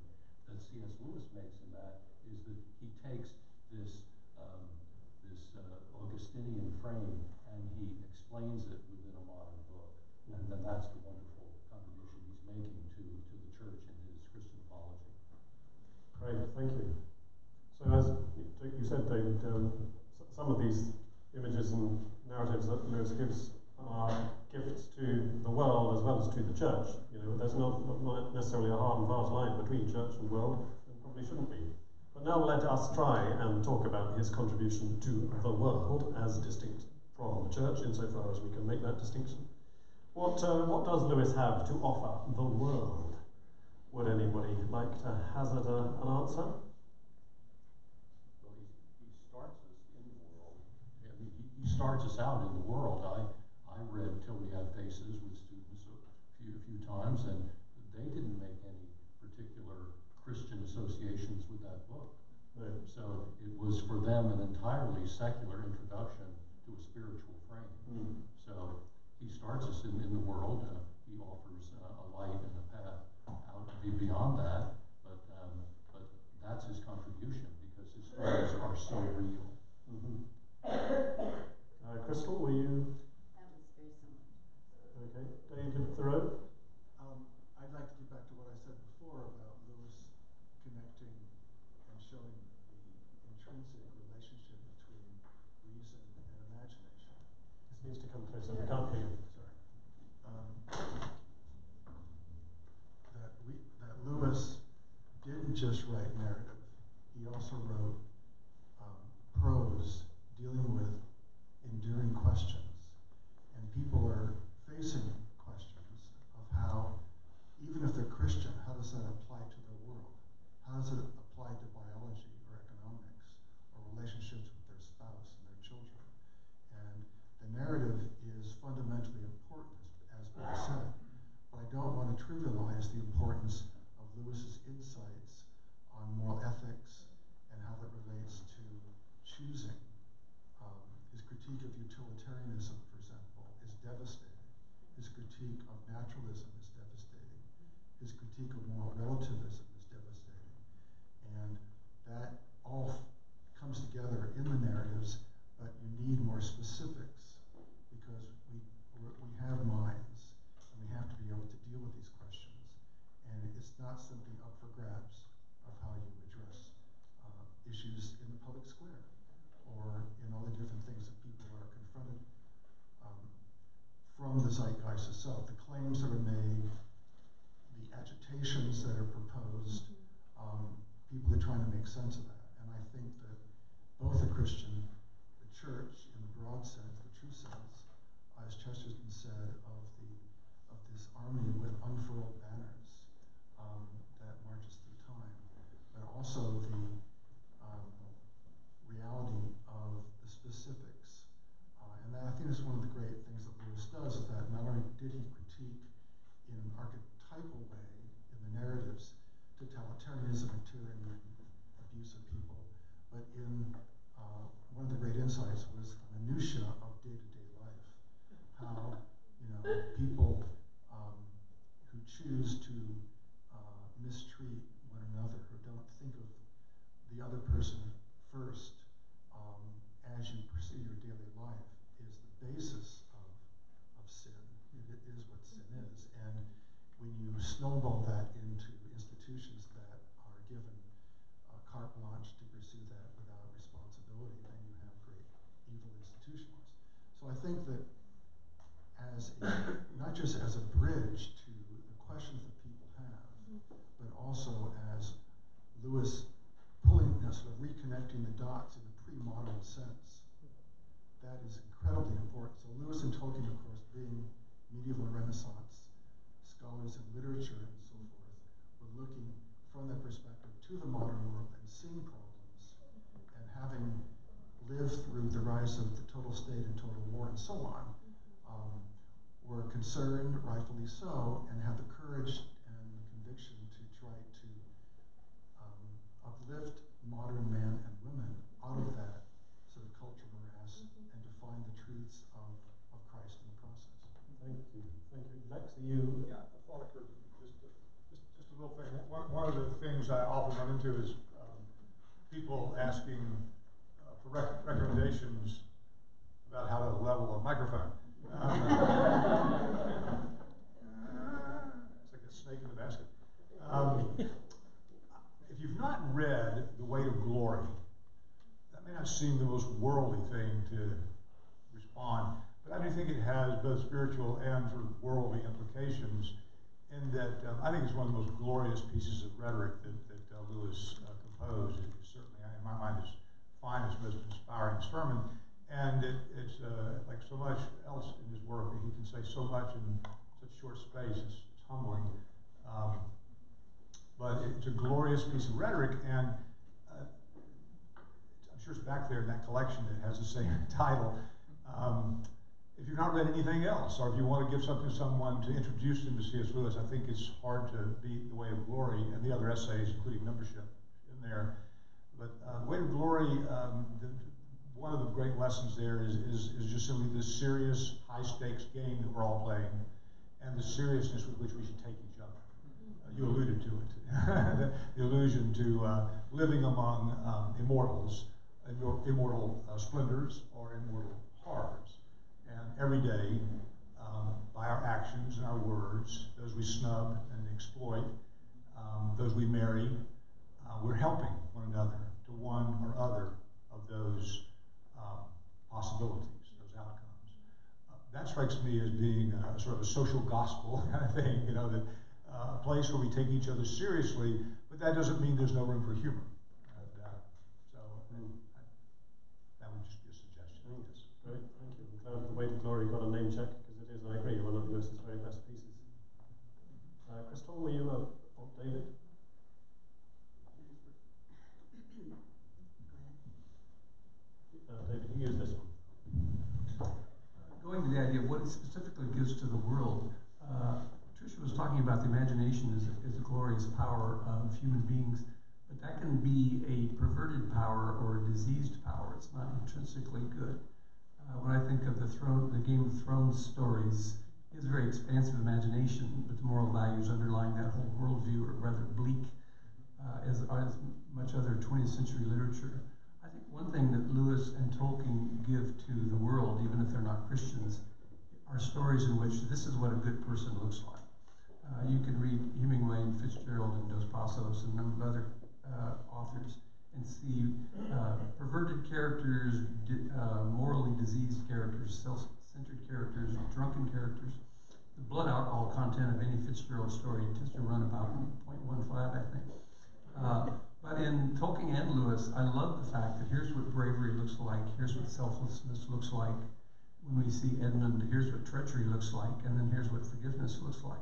that C.S. Lewis makes in that is that he takes this Augustinian frame and he explains it within a modern book. And then that's the wonderful contribution he's making to the church in his Christian apology. Great, thank you. So as you said, David, some of these images and narratives that Lewis gives are gifts to the world as well as to the church. You know, there's not necessarily a hard and fast line between church and world, and probably shouldn't be. But now let us try and talk about his contribution to the world as distinct from the church, insofar as we can make that distinction. What does Lewis have to offer the world? Would anybody like to hazard an answer? Well, he starts us in the world. I mean, he starts us out in the world. I read Till We Have Faces with students a few times, and they didn't make any particular Christian associations with that book. No. So it was for them an entirely secular introduction to a spiritual frame. So he starts us in the world. He offers a light and a path out to be beyond that. But that's his contribution because his stories are so real. Crystal, were you? That was very similar. Okay. David Thoreau? I'd like to get back to what I said before about Lewis connecting and showing the intrinsic relationship between reason and imagination. This needs to come closer. We can't hear you. Sorry. That Lewis didn't just write narrative. He also wrote prose dealing with enduring questions. And people are facing questions of how, even if they're Christian, how does that apply to their world? How does it apply to biology or economics or relationships with their spouse and their children? And the narrative is fundamentally important, as Bill said, but I don't want to trivialize the importance of Lewis's insights on moral ethics and how that relates to choosing. His critique of utilitarianism, for example, is devastating. His critique of naturalism is devastating. His critique of moral relativism is devastating. And that all comes together in the narratives, but you need more specifics because we have minds and we have to be able to deal with these questions. And it's not simply up for grabs of how you address issues in the public square or in all the different things that people are confronted from the zeitgeist itself. The claims that are made, the agitations that are proposed, people are trying to make sense of that. And I think that both the Christian, the church in the broad sense, the true sense, as Chesterton said, of this army with unfurled banners that marches through time, but also the reality of the specifics. And that, I think, is one of the great things that Lewis does, is that not only did he critique in an archetypal way in the narratives totalitarianism and tyranny and abuse of people, but in one of the great insights was the minutiae of day-to-day life. How, people who choose to mistreat one another, who don't think of the other person first as you pursue your daily life, is the basis of sin. It is what sin is. And when you snowball that into institutions that are given carte blanche to pursue that without responsibility, then you have great evil institutionalists. So I think that not just as a bridge to the questions that people have, but also as Lewis sort of reconnecting the dots in a pre-modern sense, that is incredibly important. So Lewis and Tolkien, of course, being medieval and Renaissance scholars in literature and so forth, were looking from that perspective to the modern world and seeing problems, and having lived through the rise of the total state and total war and so on, were concerned, rightfully so, and had the courage and the conviction to try to uplift modern men and women out of that sort of cultural morass and to find the truths of Christ in the process. Thank you. Thank you. Lex, are you? Yeah, I thought I could just a little thing. One of the things I often run into is people asking for recommendations about how to level a microphone. It's like a snake in the basket. If you've not read The Weight of Glory, that may not seem the most worldly thing to respond, but I do think it has both spiritual and sort of worldly implications, in that I think it's one of the most glorious pieces of rhetoric that Lewis composed. It's certainly, in my mind, his finest, most inspiring sermon. And it's like so much else in his work, that he can say so much in such short space. It's humbling. But it's a glorious piece of rhetoric, and I'm sure it's back there in that collection that has the same title. If you've not read anything else, or if you want to give something to someone to introduce them to C.S. Lewis, I think it's hard to beat The Weight of Glory and the other essays, including Membership, in there. But The Weight of Glory, one of the great lessons there is just simply this serious, high-stakes game that we're all playing, and the seriousness with which we should take each other. You alluded to it. The allusion to living among immortals, immortal splendors or immortal horrors. And every day, by our actions and our words, those we snub and exploit, those we marry, we're helping one another to one or other of those possibilities, those outcomes. That strikes me as being sort of a social gospel kind of thing, that a place where we take each other seriously, but that doesn't mean there's no room for humor. That would just be a suggestion. Thanks. Great, thank you. I'm glad The Weight of Glory got a name check, because it is, I agree, one of Lewis's very best pieces. Crystal, were you or David? David, you use this one. Going to the idea of what it specifically gives to the world, Patricia was talking about the imagination as the glorious power of human beings, but that can be a perverted power or a diseased power. It's not intrinsically good. When I think of the Game of Thrones stories, he has a very expansive imagination, but the moral values underlying that whole worldview are rather bleak, as much other 20th century literature. I think one thing that Lewis and Tolkien give to the world, even if they're not Christians, are stories in which this is what a good person looks like. You can read Hemingway and Fitzgerald and Dos Passos and a number of other authors and see perverted characters, morally diseased characters, self-centered characters, drunken characters. The blood alcohol content of any Fitzgerald story tends to run about 0.15, I think. But in Tolkien and Lewis, I love the fact that here's what bravery looks like, here's what selflessness looks like. When we see Edmund, here's what treachery looks like, and then here's what forgiveness looks like.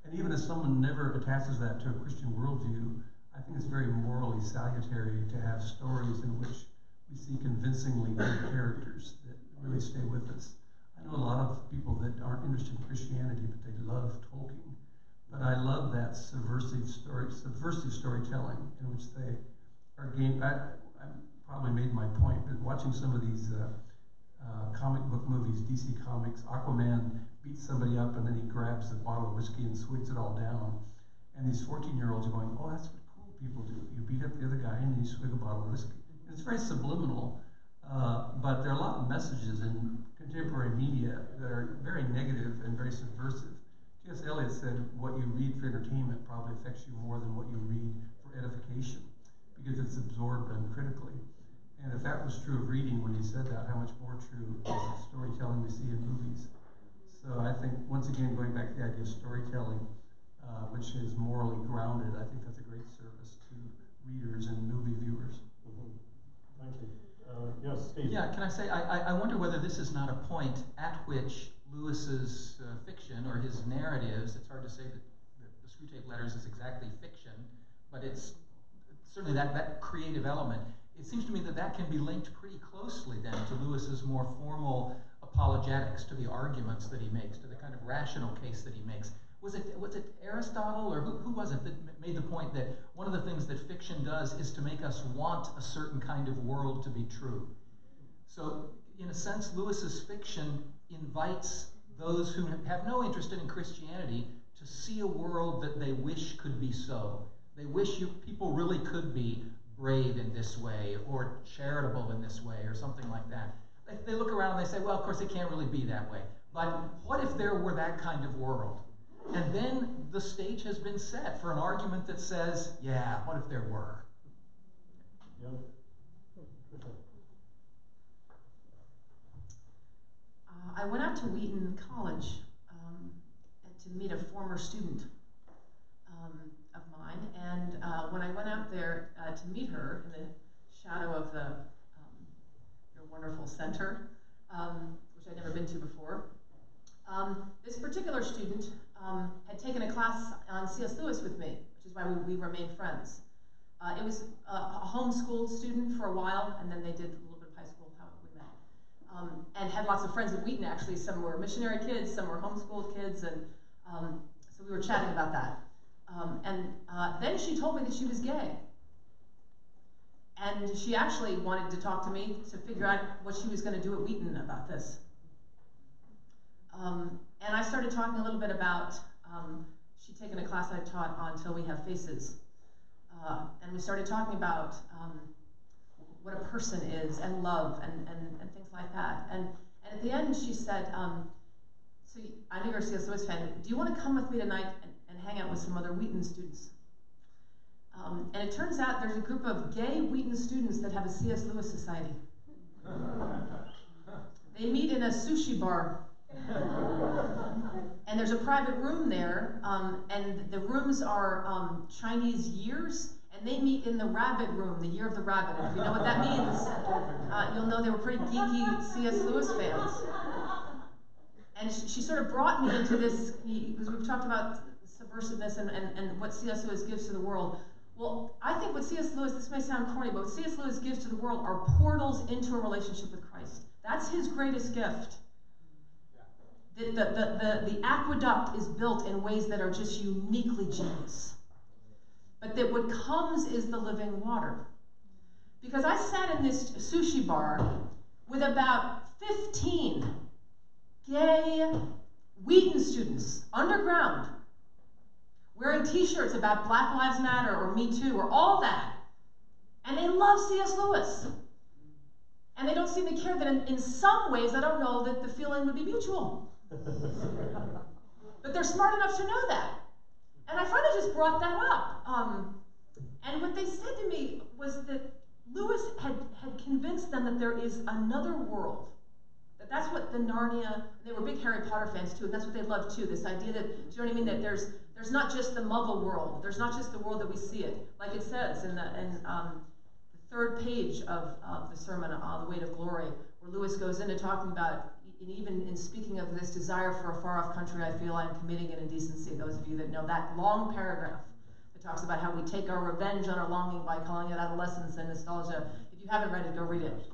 And even if someone never attaches that to a Christian worldview, I think it's very morally salutary to have stories in which we see convincingly good characters that really stay with us. I know a lot of people that aren't interested in Christianity, but they love Tolkien. But I love that subversive storytelling in which they are I probably made my point, but watching some of these comic book movies, DC Comics, Aquaman beats somebody up and then he grabs a bottle of whiskey and swigs it all down. And these 14-year-olds are going, oh, that's what cool people do. You beat up the other guy and then you swig a bottle of whiskey. And it's very subliminal, but there are a lot of messages in contemporary media that are very negative and very subversive. T.S. Eliot said, what you read for entertainment probably affects you more than what you read for edification, because it's absorbed uncritically. And if that was true of reading when he said that, how much more true is the storytelling we see in movies? So I think, once again, going back to the idea of storytelling, which is morally grounded, I think that's a great service to readers and movie viewers. Mm-hmm. Thank you. Yes, Steve. Yeah, can I say, I wonder whether this is not a point at which Lewis's fiction or his narratives, it's hard to say that the Screwtape Letters is exactly fiction, but it's certainly that creative element. It seems to me that can be linked pretty closely then to Lewis's more formal apologetics, to the arguments that he makes, to the kind of rational case that he makes. Was it Aristotle, or who was it that made the point that one of the things that fiction does is to make us want a certain kind of world to be true? So, in a sense, Lewis's fiction invites those who have no interest in Christianity to see a world that they wish could be so. They wish people really could be brave in this way, or charitable in this way, or something like that. They look around and they say, well, of course it can't really be that way. But what if there were that kind of world? And then the stage has been set for an argument that says, yeah, what if there were? Yeah. I went out to Wheaton College to meet a former student of mine, and when I went out there to meet her in the shadow of your wonderful center, which I'd never been to before, this particular student had taken a class on C.S. Lewis with me, which is why we remained friends. It was a homeschooled student for a while, and then they did a little bit of high school, how we met. And had lots of friends at Wheaton, actually. Some were missionary kids, some were homeschooled kids, and so we were chatting about that. Then she told me that she was gay. And she actually wanted to talk to me to figure out what she was going to do at Wheaton about this. And I started talking a little bit about, she'd taken a class I taught on Till We Have Faces. And we started talking about what a person is, and love, and things like that. And at the end she said, so I know you're a C.S. Lewis fan, do you want to come with me tonight and hang out with some other Wheaton students? And it turns out there's a group of gay Wheaton students that have a C.S. Lewis society. They meet in a sushi bar. And there's a private room there, and the rooms are Chinese years, and they meet in the rabbit room, the year of the rabbit. And if you know what that means, you'll know they were pretty geeky C.S. Lewis fans. And she sort of brought me into this, because we've talked about subversiveness and what C.S. Lewis gives to the world. Well, I think what C.S. Lewis, this may sound corny, but what C.S. Lewis gives to the world are portals into a relationship with Christ. That's his greatest gift. The aqueduct is built in ways that are just uniquely genius. But that what comes is the living water. Because I sat in this sushi bar with about 15 gay Wheaton students, underground, wearing t-shirts about Black Lives Matter or Me Too or all that. And they love C.S. Lewis. And they don't seem to care that in some ways, I don't know that the feeling would be mutual. But they're smart enough to know that. And I finally just brought that up. And what they said to me was that Lewis had convinced them that there is another world. that's what the Narnia, and they were big Harry Potter fans too, and that's what they loved too, this idea that, do you know what I mean, that there's not just the Muggle world, there's not just the world that we see it, like it says in the third page of the sermon, The Weight of Glory, where Lewis goes into talking about, and even in speaking of this desire for a far-off country, I feel I'm committing an indecency. Those of you that know that long paragraph that talks about how we take our revenge on our longing by calling it adolescence and nostalgia. If you haven't read it, go read it.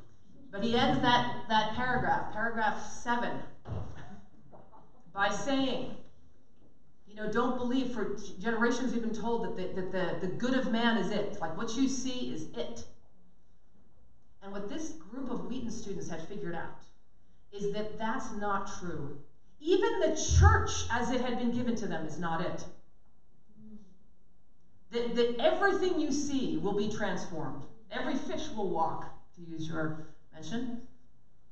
But he ends that paragraph 7, by saying, you know, don't believe, for generations we've been told that the good of man is it. Like what you see is it. And what this group of Wheaton students had figured out is that that's not true. Even the church as it had been given to them is not it. That everything you see will be transformed. Every fish will walk, to use your mention.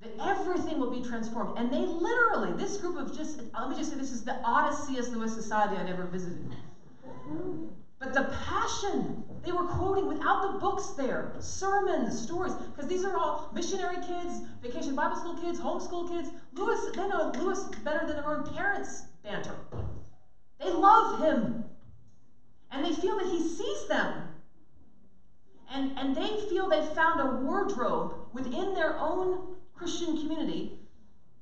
That everything will be transformed. And they literally, this group of let me just say, this is the oddest C.S. Lewis society I'd ever visited. But the passion, they were quoting without the books there, sermons, stories, because these are all missionary kids, vacation Bible school kids, homeschool kids. They know Lewis better than their own parents' banter. They love him. And they feel that he sees them. And they feel they've found a wardrobe within their own Christian community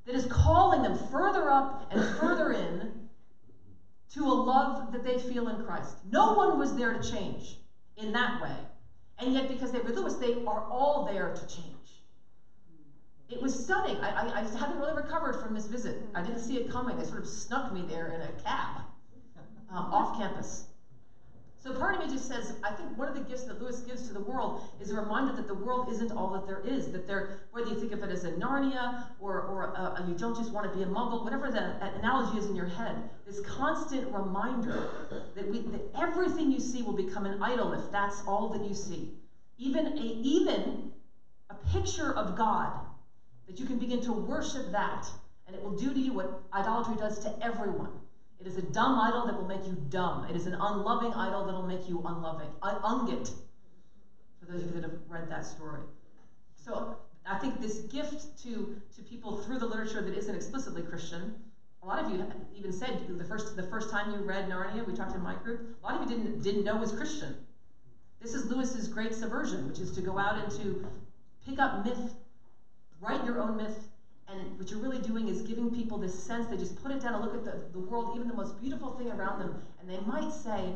that is calling them further up and further in to a love that they feel in Christ. No one was there to change in that way. And yet, because they were Lewis, they are all there to change. It was stunning. I haven't really recovered from this visit. I didn't see it coming. They sort of snuck me there in a cab off campus. So part of me just says, I think one of the gifts that Lewis gives to the world is a reminder that the world isn't all that there is, that whether you think of it as a Narnia or you don't just want to be a Muggle, whatever the analogy is in your head, this constant reminder that everything you see will become an idol if that's all that you see. Even a picture of God, that you can begin to worship that, and it will do to you what idolatry does to everyone. It is a dumb idol that will make you dumb. It is an unloving idol that will make you unloving. Ungit, for those of you that have read that story. So I think this gift to people through the literature that isn't explicitly Christian, a lot of you even said the first time you read Narnia, we talked in my group, a lot of you didn't know was Christian. This is Lewis's great subversion, which is to go out and to pick up myth, write your own myth, and what you're really doing is giving people this sense, they just put it down and look at the world, even the most beautiful thing around them, and they might say,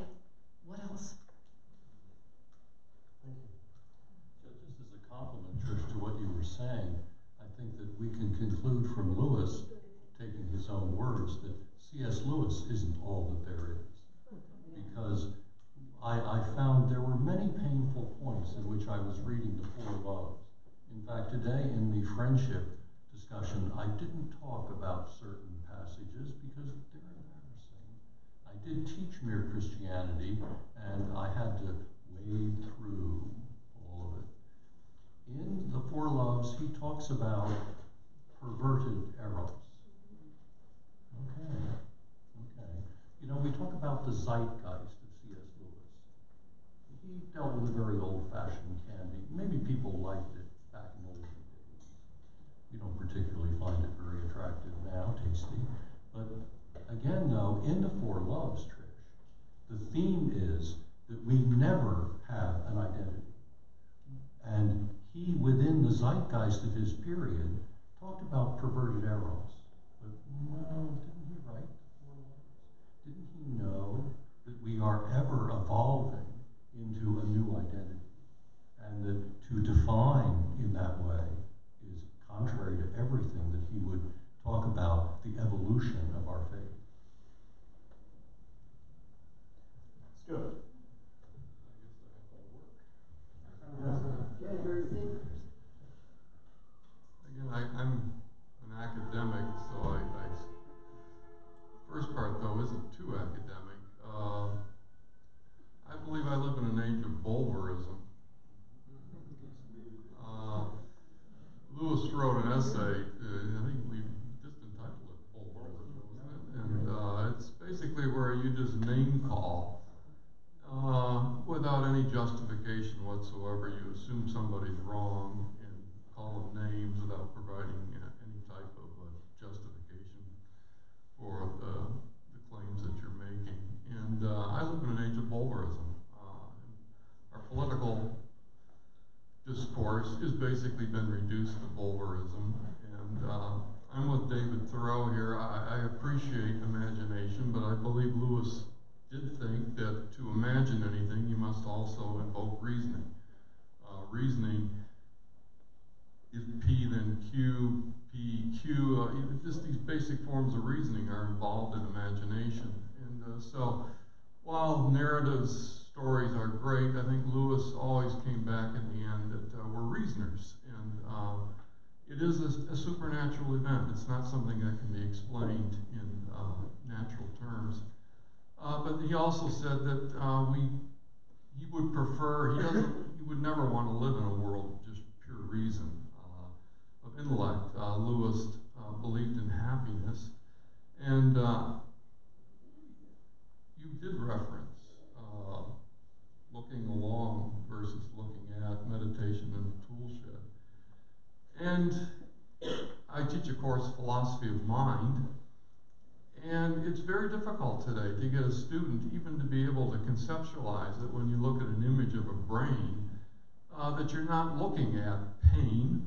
what else? Thank you. So just as a compliment, Trish, to what you were saying, I think that we can conclude from Lewis, taking his own words, that C.S. Lewis isn't all that there is. Because I found there were many painful points in which I was reading The Four Loves. In fact, today in the friendship discussion, I didn't talk about certain passages because they're embarrassing. I did teach Mere Christianity, and I had to wade through all of it. In The Four Loves, he talks about perverted eros. Okay. You know, we talk about the zeitgeist of C.S. Lewis. He dealt with a very old-fashioned candy. Maybe people liked it back in old days. We don't particularly find it very attractive now, tasty. But again, though, in The Four Loves, Trish, the theme is that we never have an identity. And he, within the zeitgeist of his period, talked about perverted eros. But no, didn't he write The Four Loves? Didn't he know that we are ever evolving into a new identity? And that to define in that way is contrary to everything that he would talk about the evolution of our faith. Stuart. Again, I'm an academic, so first part though isn't too academic. I believe I live in an age of Bulwerism. Lewis wrote an essay, I think we just entitled it Bulwerism, wasn't it? And it's basically where you just name call without any justification whatsoever. You assume somebody's wrong and call them names without providing any type of is basically been reduced to Bulwerism, and I'm with David Thoreau here. I appreciate imagination, but I believe Lewis did think that to imagine anything, you must also invoke reasoning. Reasoning, if P then Q, P, Q, just these basic forms of reasoning are involved in imagination. And so while narratives, stories are great, I think Lewis always came back in the end that we're reasoners. And it is a supernatural event. It's not something that can be explained in natural terms. But he also said that he would prefer, he would never want to live in a world of just pure reason, of intellect. Lewis believed in happiness. And you did reference looking along versus looking at meditation in the tool shed. And I teach a course, Philosophy of Mind, and it's very difficult today to get a student even to be able to conceptualize that when you look at an image of a brain, that you're not looking at pain,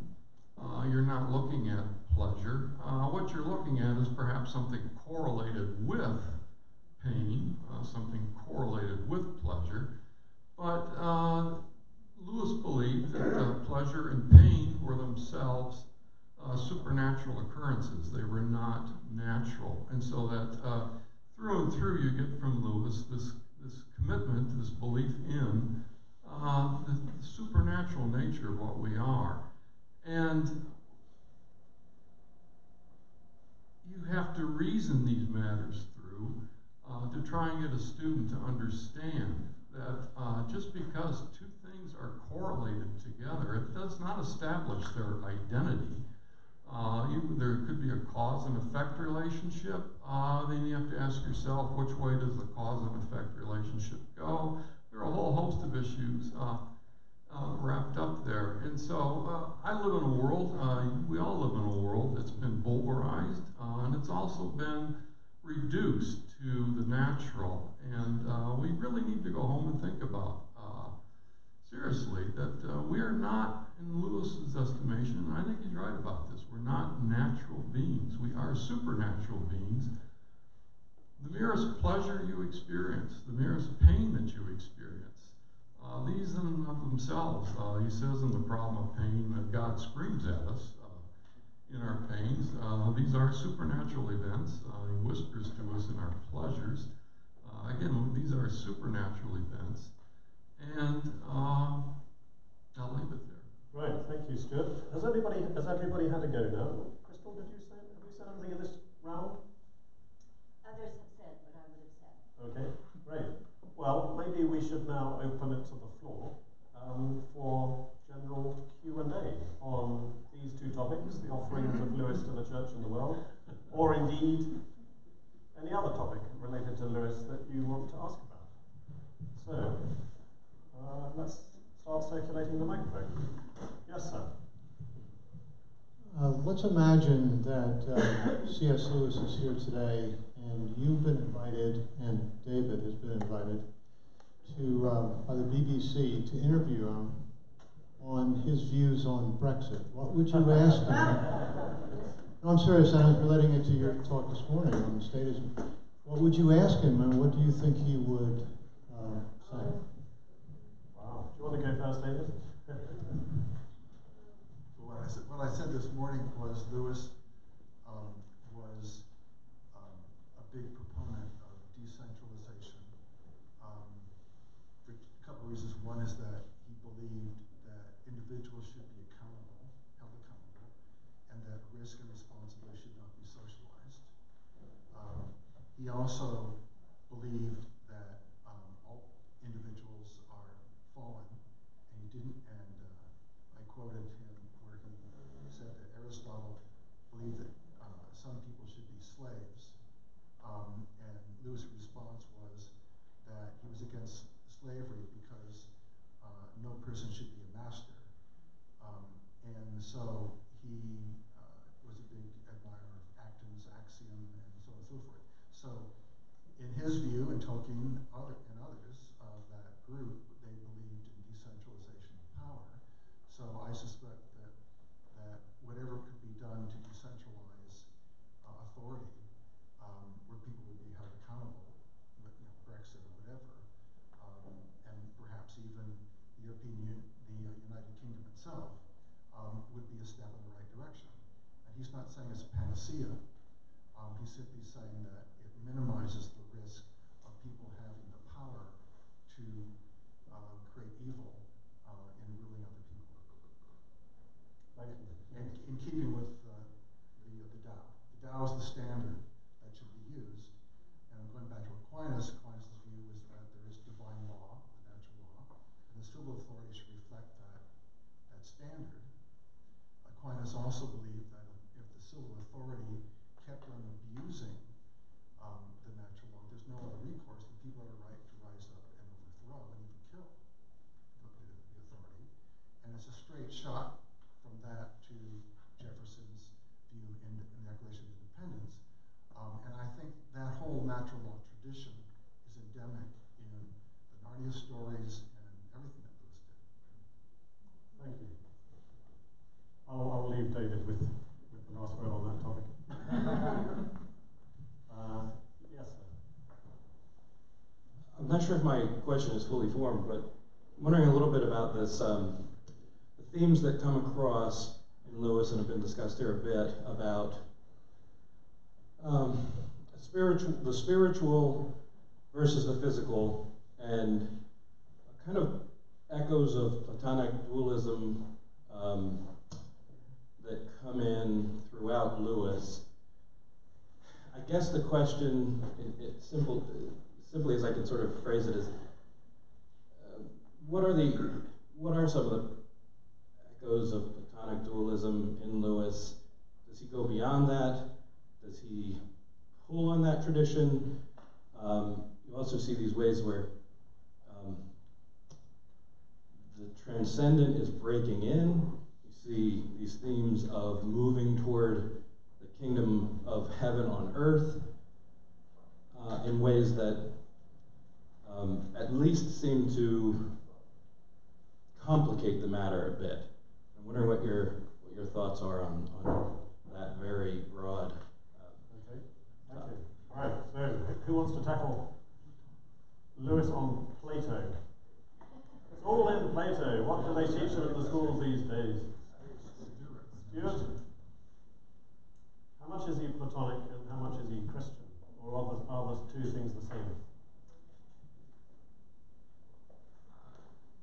you're not looking at pleasure. What you're looking at is perhaps something correlated with pain, something correlated with pleasure. But Lewis believed that pleasure and pain were themselves supernatural occurrences. They were not natural. And so that through and through you get from Lewis this commitment, this belief in the supernatural nature of what we are. And you have to reason these matters through to try and get a student to understand that just because two things are correlated together, it does not establish their identity. There could be a cause and effect relationship. Then you have to ask yourself, which way does the cause and effect relationship go? There are a whole host of issues wrapped up there. And so I live in a world, we all live in a world that's been bulverized, and it's also been reduced to the natural. And we really need to go home and think about, seriously, that we are not, in Lewis's estimation, and I think he's right about this, we're not natural beings. We are supernatural beings. The merest pleasure you experience, the merest pain that you experience, these in and of themselves, he says in The Problem of Pain that God screams at us in our pains. These are supernatural events. He whispers to us in our pleasures. Again, these are supernatural events. And I'll leave it there. Right, thank you, Stuart. Has everybody had a go now? Crystal, have you said anything in this round? Others have said what I would have said. Okay, great. Well, maybe we should now open it to the floor for general Q&A on these two topics, the offerings of Lewis to the church and the world, or indeed any other topic related to Lewis that you want to ask about. So, let's start circulating the microphone. Yes, sir. Let's imagine that C.S. Lewis is here today, and you've been invited, and David has been invited to by the BBC to interview him on his views on Brexit. What would you ask him? No, I'm serious. I was relating it to your talk this morning on statism. What would you ask him, and what do you think he would say? Wow. Do you want to go first, David? What I said this morning was Lewis was a big proponent of decentralization for a couple of reasons. One is that he believed that individuals should be held accountable, and that risk and responsibility should not be socialized. He also believed that all individuals are fallen, and he didn't. And I quoted him where he said that Aristotle believed that some people should be slaves, and Lewis' response was that he was against slavery because no person should be a master, and so he was a big admirer of Acton's axiom and so on and so forth. So, in his view, and Tolkien and others of that group, they believed in decentralization of power. So I suspect tradition is endemic in the Narnia stories and everything that Lewis did. Thank you. I'll leave David with the last word on that topic. Yes, sir. I'm not sure if my question is fully formed, but I'm wondering a little bit about this, the themes that come across in Lewis and have been discussed here a bit about the spiritual versus the physical, and kind of echoes of Platonic dualism that come in throughout Lewis. I guess the question, simply as I can sort of phrase it, is what are some of the echoes of Platonic dualism in Lewis? Does he go beyond that? Does he pull on that tradition? You also see these ways where the transcendent is breaking in. You see these themes of moving toward the kingdom of heaven on earth in ways that at least seem to complicate the matter a bit. I'm wondering what your thoughts are on that very broad. Okay, thank you. All right, so who wants to tackle Lewis on Plato? It's all in Plato. What do they teach them in the schools these days? Stuart? How much is he Platonic and how much is he Christian? Or are the two things the same?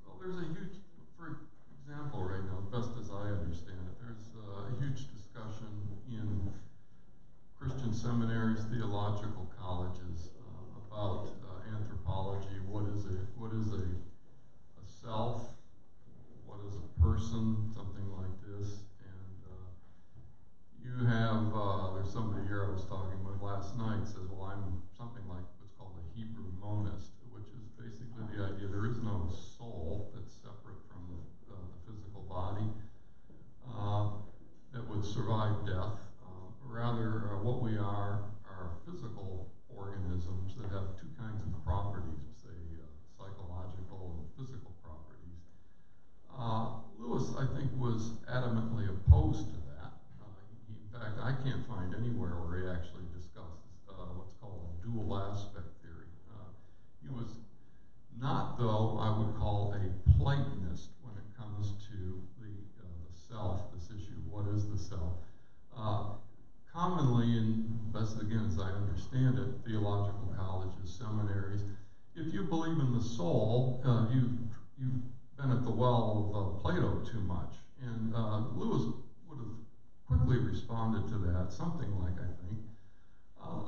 Well, there's a huge, for example, right now, best as I understand it, there's a huge discussion in Christian seminaries, theological colleges, about anthropology. What is a self? What is a person? Something like this. And you have there's somebody here I was talking with last night says, well, I'm something like what's called a Hebrew monist, which is basically the idea there is no soul that's separate from the physical body that would survive death. Rather, what we are physical organisms that have two kinds of properties, say psychological and physical properties. Lewis, I think, was adamantly opposed to that. In fact, I can't find anywhere where he actually discussed what's called a dual aspect theory. He was not, though, I would call a Platonist when it comes to the self, this issue, what is the self? Commonly, and best again as I understand it, theological colleges, seminaries, if you believe in the soul, you've been at the well of Plato too much. And Lewis would have quickly responded to that, something like, I think,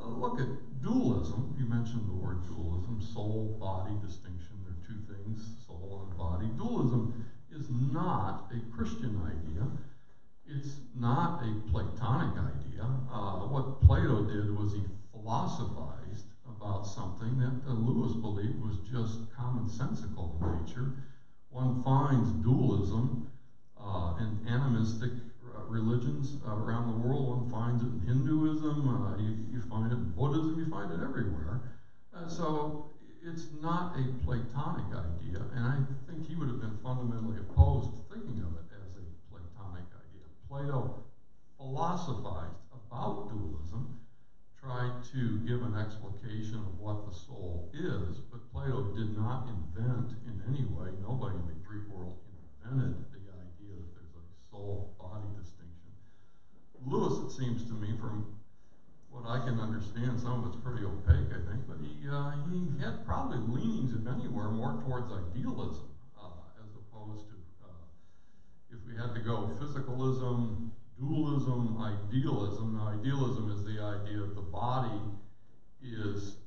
look at dualism. You mentioned the word dualism, soul-body distinction. There are two things, soul and body. Dualism is not a Christian idea. It's not a Platonic idea. What Plato did was he philosophized about something that Lewis believed was just commonsensical in nature. One finds dualism in animistic religions around the world. One finds it in Hinduism. You find it in Buddhism. You find it everywhere. So it's not a Platonic idea, and I think he would have been fundamentally opposed to thinking of it as a Platonic idea. Plato philosophized about dualism, tried to give an explication of what the soul is, but Plato did not invent in any way, nobody in the Greek world invented the idea that there's a soul-body distinction. Lewis, it seems to me, from what I can understand, some of it's pretty opaque, I think, but he had probably leanings, if anywhere, more towards idealism, as opposed to, if we had to go physicalism, dualism, idealism. Now, idealism is the idea that the body is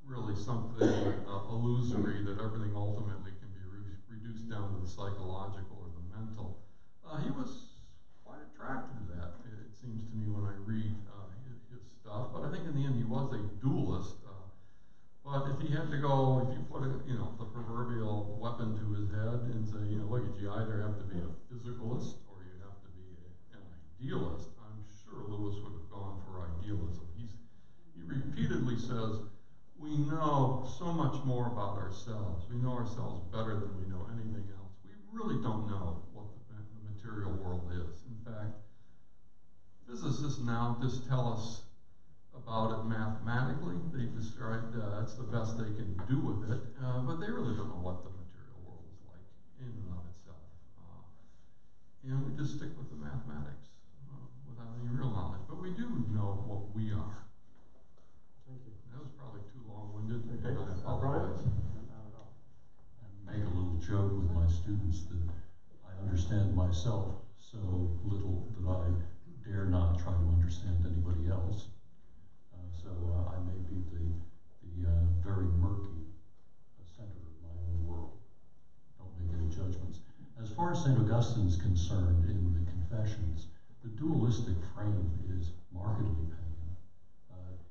really something illusory, that everything ultimately can be reduced down to the psychological or the mental. He was quite attracted to that, it seems to me, when I read his stuff. But I think in the end he was a dualist. But if he had to go, if you put the proverbial weapon to his head and say, look, you either have to be a physicalist or you have to be an idealist, I'm sure Lewis would have gone for idealism. He repeatedly says, we know so much more about ourselves. We know ourselves better than we know anything else. We really don't know what the material world is. In fact, physicists now just tell us about it mathematically. They describe that's the best they can do with it, but they really don't know what the material world is like in and of itself. And we just stick with the mathematics without any real knowledge. But we do know what we are. Thank you. That was probably too long-winded, and I apologize. I make a little joke with my students that I understand myself so little that I dare not try to understand anybody else. So I may be the very murky center of my own world. Don't make any judgments. As far as St. Augustine's concerned in the Confessions, the dualistic frame is markedly pagan.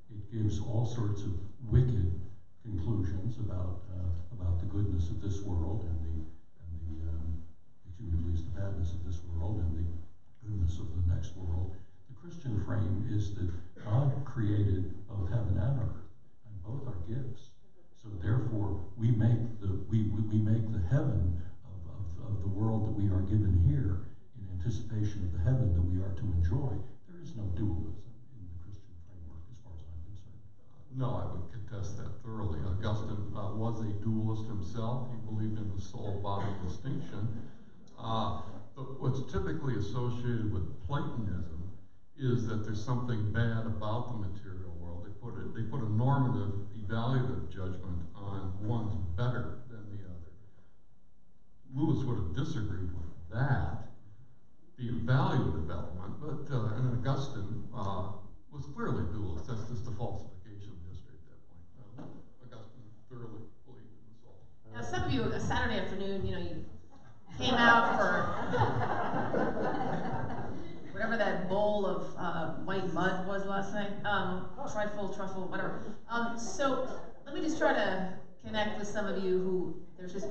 It gives all sorts of wicked conclusions about the goodness of this world and the badness of this world and the goodness of the next world. The Christian frame is that God created both heaven and earth, and both are gifts. So therefore, we make the heaven of the world that we are given here in anticipation of the heaven that we are to enjoy. There is no dualism in the Christian framework, as far as I'm concerned. No, I would contest that thoroughly. Augustine was a dualist himself. He believed in the soul-body distinction. But what's typically associated with Platonism is that there's something bad about the material world. They put a normative, evaluative judgment on one's better than the other. Lewis would have disagreed with that, the evaluative element, but and Augustine was clearly dualist. That's just a falsification of history at that point. Augustine thoroughly believed in the soul. Now, some of you, a Saturday afternoon, you came out for whatever that bowl of white mud was last night, truffle, whatever. So let me just try to connect with some of you who there's just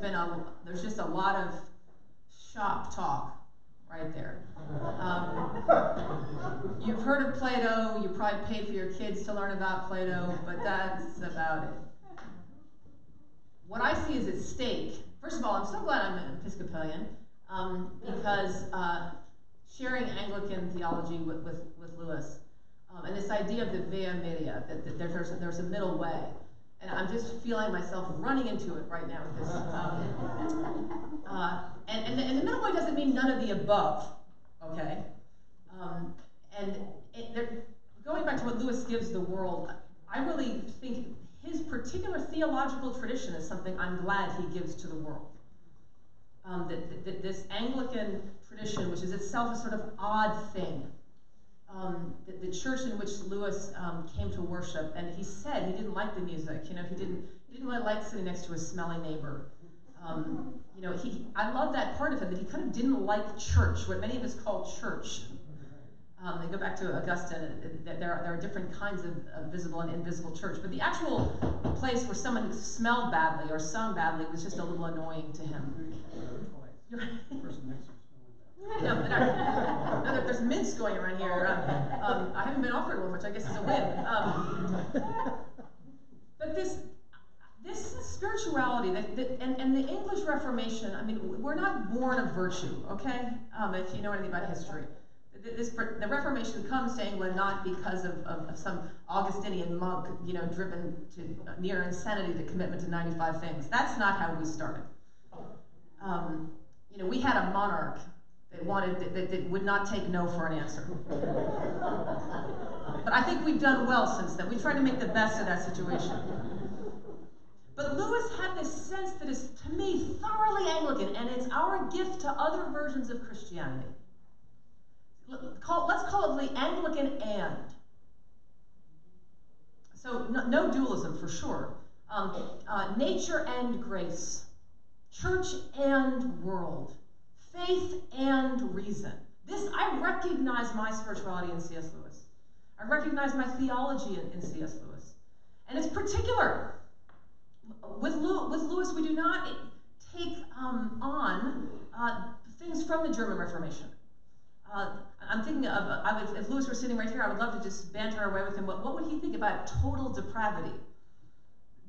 a lot of shop talk right there. You've heard of Plato. You probably paid for your kids to learn about Plato, but that's about it. What I see is at stake. First of all, I'm so glad I'm an Episcopalian because sharing Anglican theology with Lewis and this idea of the via media, that there's a middle way, and I'm just feeling myself running into it right now with this. And the middle way doesn't mean none of the above, okay? Going back to what Lewis gives the world, I really think his particular theological tradition is something I'm glad he gives to the world. This Anglican tradition, which is itself a sort of odd thing, the church in which Lewis came to worship, and he said he didn't like the music. He didn't really like sitting next to a smelly neighbor. I love that part of him, that he kind of didn't like church, what many of us call church. They go back to Augustine, there are different kinds of visible and invisible church, but the actual place where someone smelled badly or sung badly was just a little annoying to him. No, there's mints going around here. I haven't been offered one, which I guess is a win. But this spirituality, and the English Reformation, I mean, we're not born of virtue, okay? If you know anything about history. The Reformation comes to England not because of some Augustinian monk, driven to near insanity to commitment to 95 things. That's not how we started. We had a monarch that would not take no for an answer. But I think we've done well since then. We tried to make the best of that situation. But Lewis had this sense that is, to me, thoroughly Anglican, and it's our gift to other versions of Christianity. Let's call it the Anglican and. So no dualism for sure. Nature and grace, church and world, faith and reason. I recognize my spirituality in C.S. Lewis. I recognize my theology in C.S. Lewis. And it's particular. With Lewis, we do not take on things from the German Reformation. I'm thinking of, if Lewis were sitting right here, I would love to just banter away with him. What would he think about total depravity?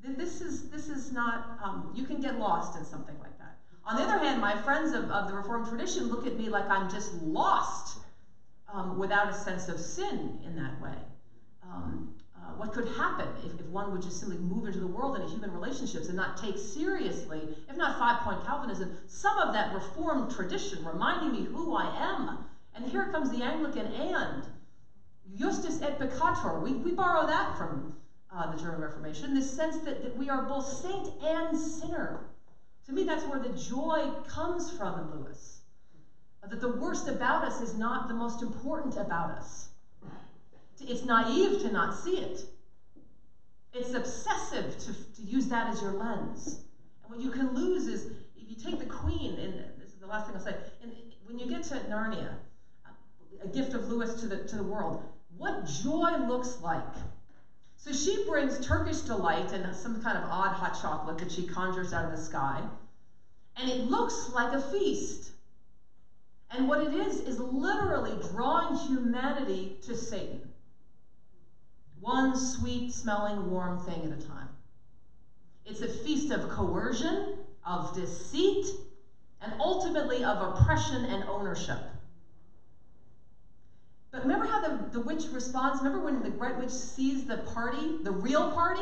This is not, you can get lost in something like that. On the other hand, my friends of the Reformed tradition look at me like I'm just lost without a sense of sin in that way. What could happen if one would just simply move into the world and human relationships and not take seriously, if not five-point Calvinism, some of that Reformed tradition, reminding me who I am. And here comes the Anglican and. Justus et peccator. We borrow that from the German Reformation, this sense that we are both saint and sinner. To me, that's where the joy comes from in Lewis. That the worst about us is not the most important about us. It's naive to not see it. It's obsessive to use that as your lens. And what you can lose is, if you take the Queen, and this is the last thing I'll say, when you get to Narnia, a gift of Lewis to the world, what joy looks like. So she brings Turkish delight and some kind of odd hot chocolate that she conjures out of the sky, and it looks like a feast. And what it is literally drawing humanity to Satan. One sweet-smelling, warm thing at a time. It's a feast of coercion, of deceit, and ultimately of oppression and ownership. But remember how the witch responds? Remember when the Great Witch sees the party, the real party?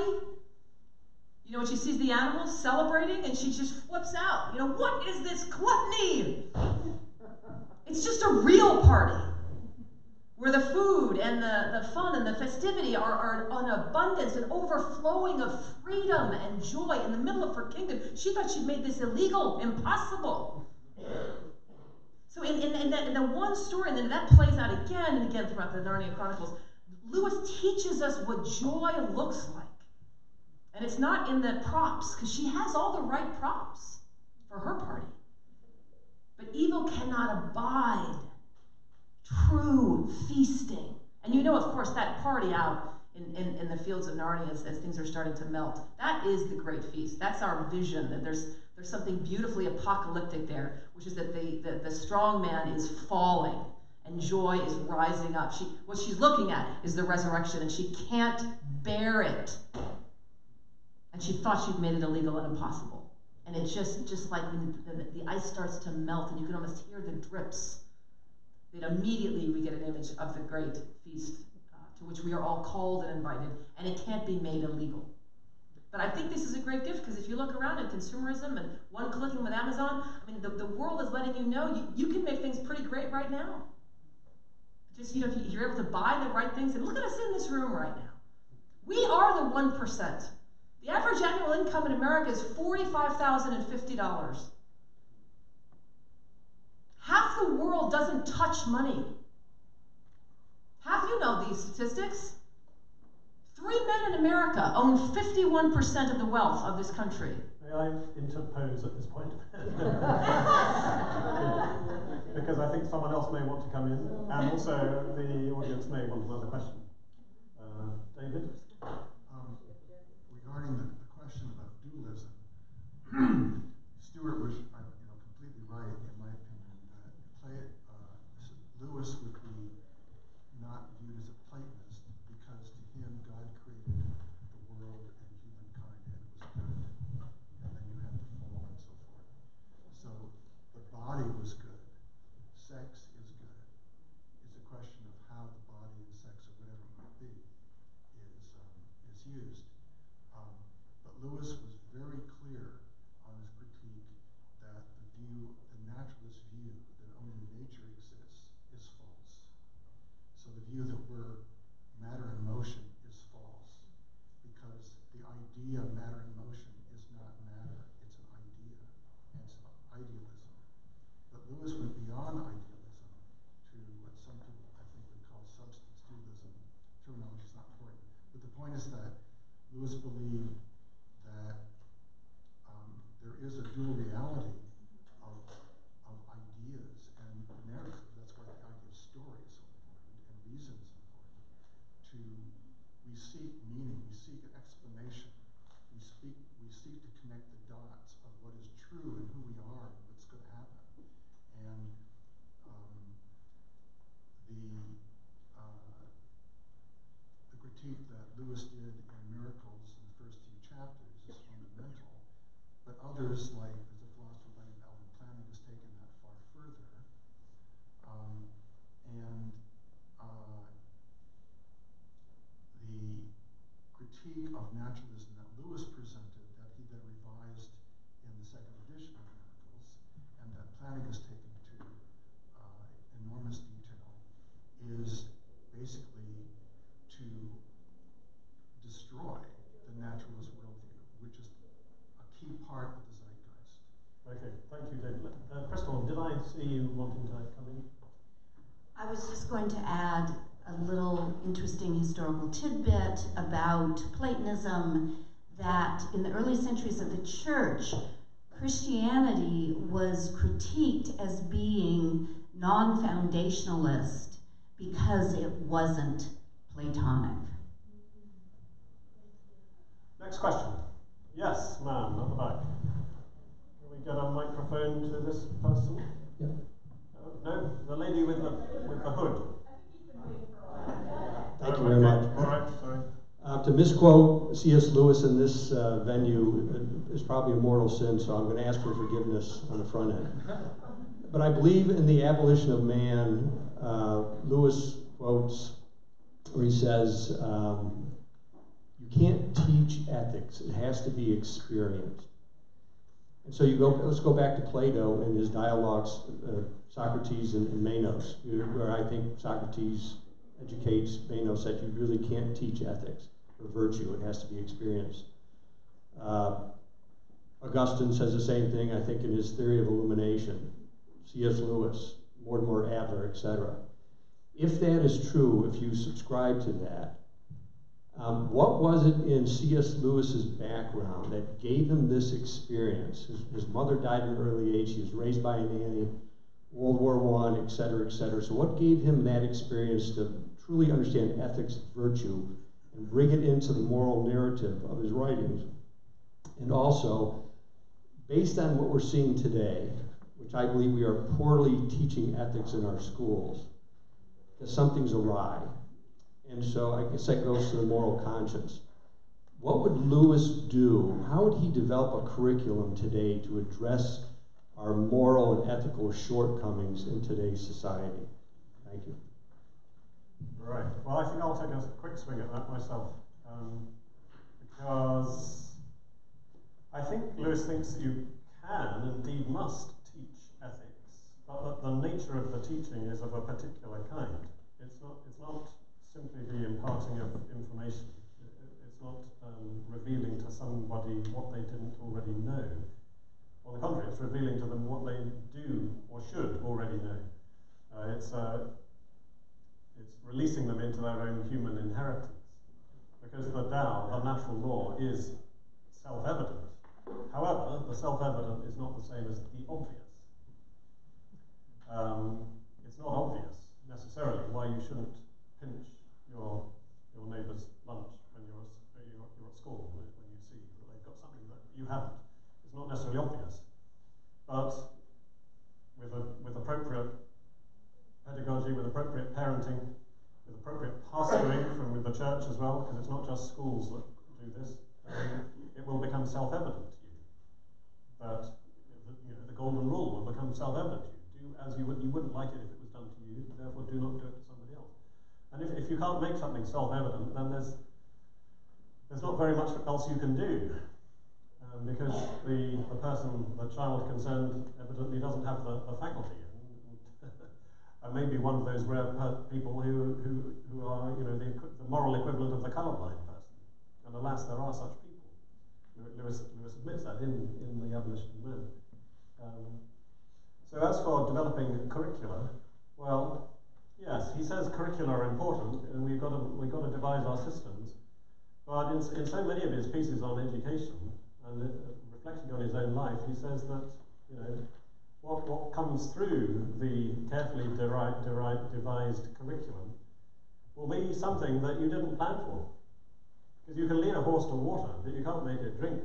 You know, when she sees the animals celebrating and she just flips out. You know, what is this gluttony? It's just a real party where the food and the fun and the festivity are an abundance, an overflowing of freedom and joy in the middle of her kingdom. She thought she'd made this illegal, impossible. So in the one story, and then that plays out again and again throughout the Narnia Chronicles, Lewis teaches us what joy looks like. And it's not in the props, because she has all the right props for her party. But evil cannot abide true feasting. And you know, of course, that party out in the fields of Narnia as things are starting to melt, that is the great feast. That's our vision, that there's something beautifully apocalyptic there, which is that the strong man is falling and joy is rising up. What she's looking at is the resurrection, and she can't bear it. And she thought she'd made it illegal and impossible. And it's just like when the ice starts to melt and you can almost hear the drips, that immediately we get an image of the great feast to which we are all called and invited, and it can't be made illegal. But I think this is a great gift, because if you look around at consumerism and one-clicking with Amazon, I mean, the world is letting you know you can make things pretty great right now. Just, you know, if you're able to buy the right things, and look at us in this room right now. We are the 1%. The average annual income in America is $45,050. Half the world doesn't touch money. Half you know these statistics. 3 men in America own 51% of the wealth of this country. May I interpose at this point? Because I think someone else may want to come in, and also the audience may want another question. David? Regarding the question about dualism, Stuart was completely right, in my opinion, that Lewis would be not viewed as a Platonist, because to him God created the world and humankind and it was good. And then you had the fall and so forth. So the body was good. Sex is good. It's a question of how the body and sex, or whatever it might be, is used. But Lewis was very clear on his critique that the naturalist view that only nature exists is false. So the view that we're matter and motion is false, because the idea of matter and motion is not matter, it's an idea, and it's idealism. But Lewis went beyond idealism to what some people, I think, would call substance dualism. Terminology is not important. But the point is that Lewis believed that there is a dual reality of ideas and narrative. That's why the idea of story is so important, and reason is important. We seek meaning, we seek an explanation, we seek to connect the dots of what is true and who we are and what's going to happen. And the critique that Lewis did in Miracles in the first few chapters others, like there's a philosopher by Alvin Plantinga, has taken that far further. The critique of naturalism that Lewis presented, that he then revised in the second edition of Miracles, and that Plantinga's taken to enormous detail, is basically to destroy the naturalist worldview, which is a key part of the zeitgeist. Okay, thank you, David. Crystal, did I see you wanting to come in? I was just going to add a little interesting historical tidbit about Platonism, that in the early centuries of the church, Christianity was critiqued as being non-foundationalist because it wasn't Platonic. Next question. Yes, ma'am, at the back. Can we get a microphone to this person? Yeah. No, the lady with the hood. Thank you very much. All right, sorry. To misquote C.S. Lewis in this venue is probably a mortal sin, so I'm going to ask for forgiveness on the front end. But I believe in the abolition of man. Lewis quotes, where he says, you can't teach ethics, it has to be experienced. And so let's go back to Plato and his dialogues, Socrates and Menos, where I think Socrates educates Menos that you really can't teach ethics or virtue, it has to be experienced. Augustine says the same thing, I think, in his Theory of Illumination. C.S. Lewis, Mortimer Adler, etc. If that is true, if you subscribe to that, what was it in C.S. Lewis's background that gave him this experience? His mother died at an early age, he was raised by a nanny, World War I, et cetera, et cetera. So what gave him that experience to truly understand ethics and virtue and bring it into the moral narrative of his writings? And also, based on what we're seeing today, which I believe we are poorly teaching ethics in our schools, because something's awry. And so I guess that goes to the moral conscience. What would Lewis do? How would he develop a curriculum today to address our moral and ethical shortcomings in today's society? Thank you. Right. Well, I think I'll take a quick swing at that myself, because I think Lewis thinks that you can, indeed must, teach ethics, but that the nature of the teaching is of a particular kind. It's not simply the imparting of information. It's not revealing to somebody what they didn't already know. On the contrary, it's revealing to them what they do or should already know. It's releasing them into their own human inheritance. Because the Tao, the natural law, is self-evident. However, the self-evident is not the same as the obvious. It's not obvious, necessarily, why you shouldn't pinch your neighbour's lunch when you're at school, when you see that they've got something that you haven't. It's not necessarily obvious. But with appropriate pedagogy, with appropriate parenting, with appropriate pastoring from the church as well, because it's not just schools that do this, it will become self-evident to you. That the golden rule will become self-evident to you. Do as you wouldn't like it if it was done to you, therefore do not do it to somebody else. And if you can't make something self-evident, then there's not very much else you can do. Because the child concerned evidently doesn't have the faculty. And maybe one of those rare people who are, the moral equivalent of the colourblind person. And alas, there are such people. Lewis admits that in The Abolition of Man. So as for developing curricula, well, yes, he says curricula are important, and we've got to devise our systems. But in so many of his pieces on education, and reflecting on his own life, he says that what comes through the carefully devised curriculum will be something that you didn't plan for. Because you can lead a horse to water, but you can't make it drink.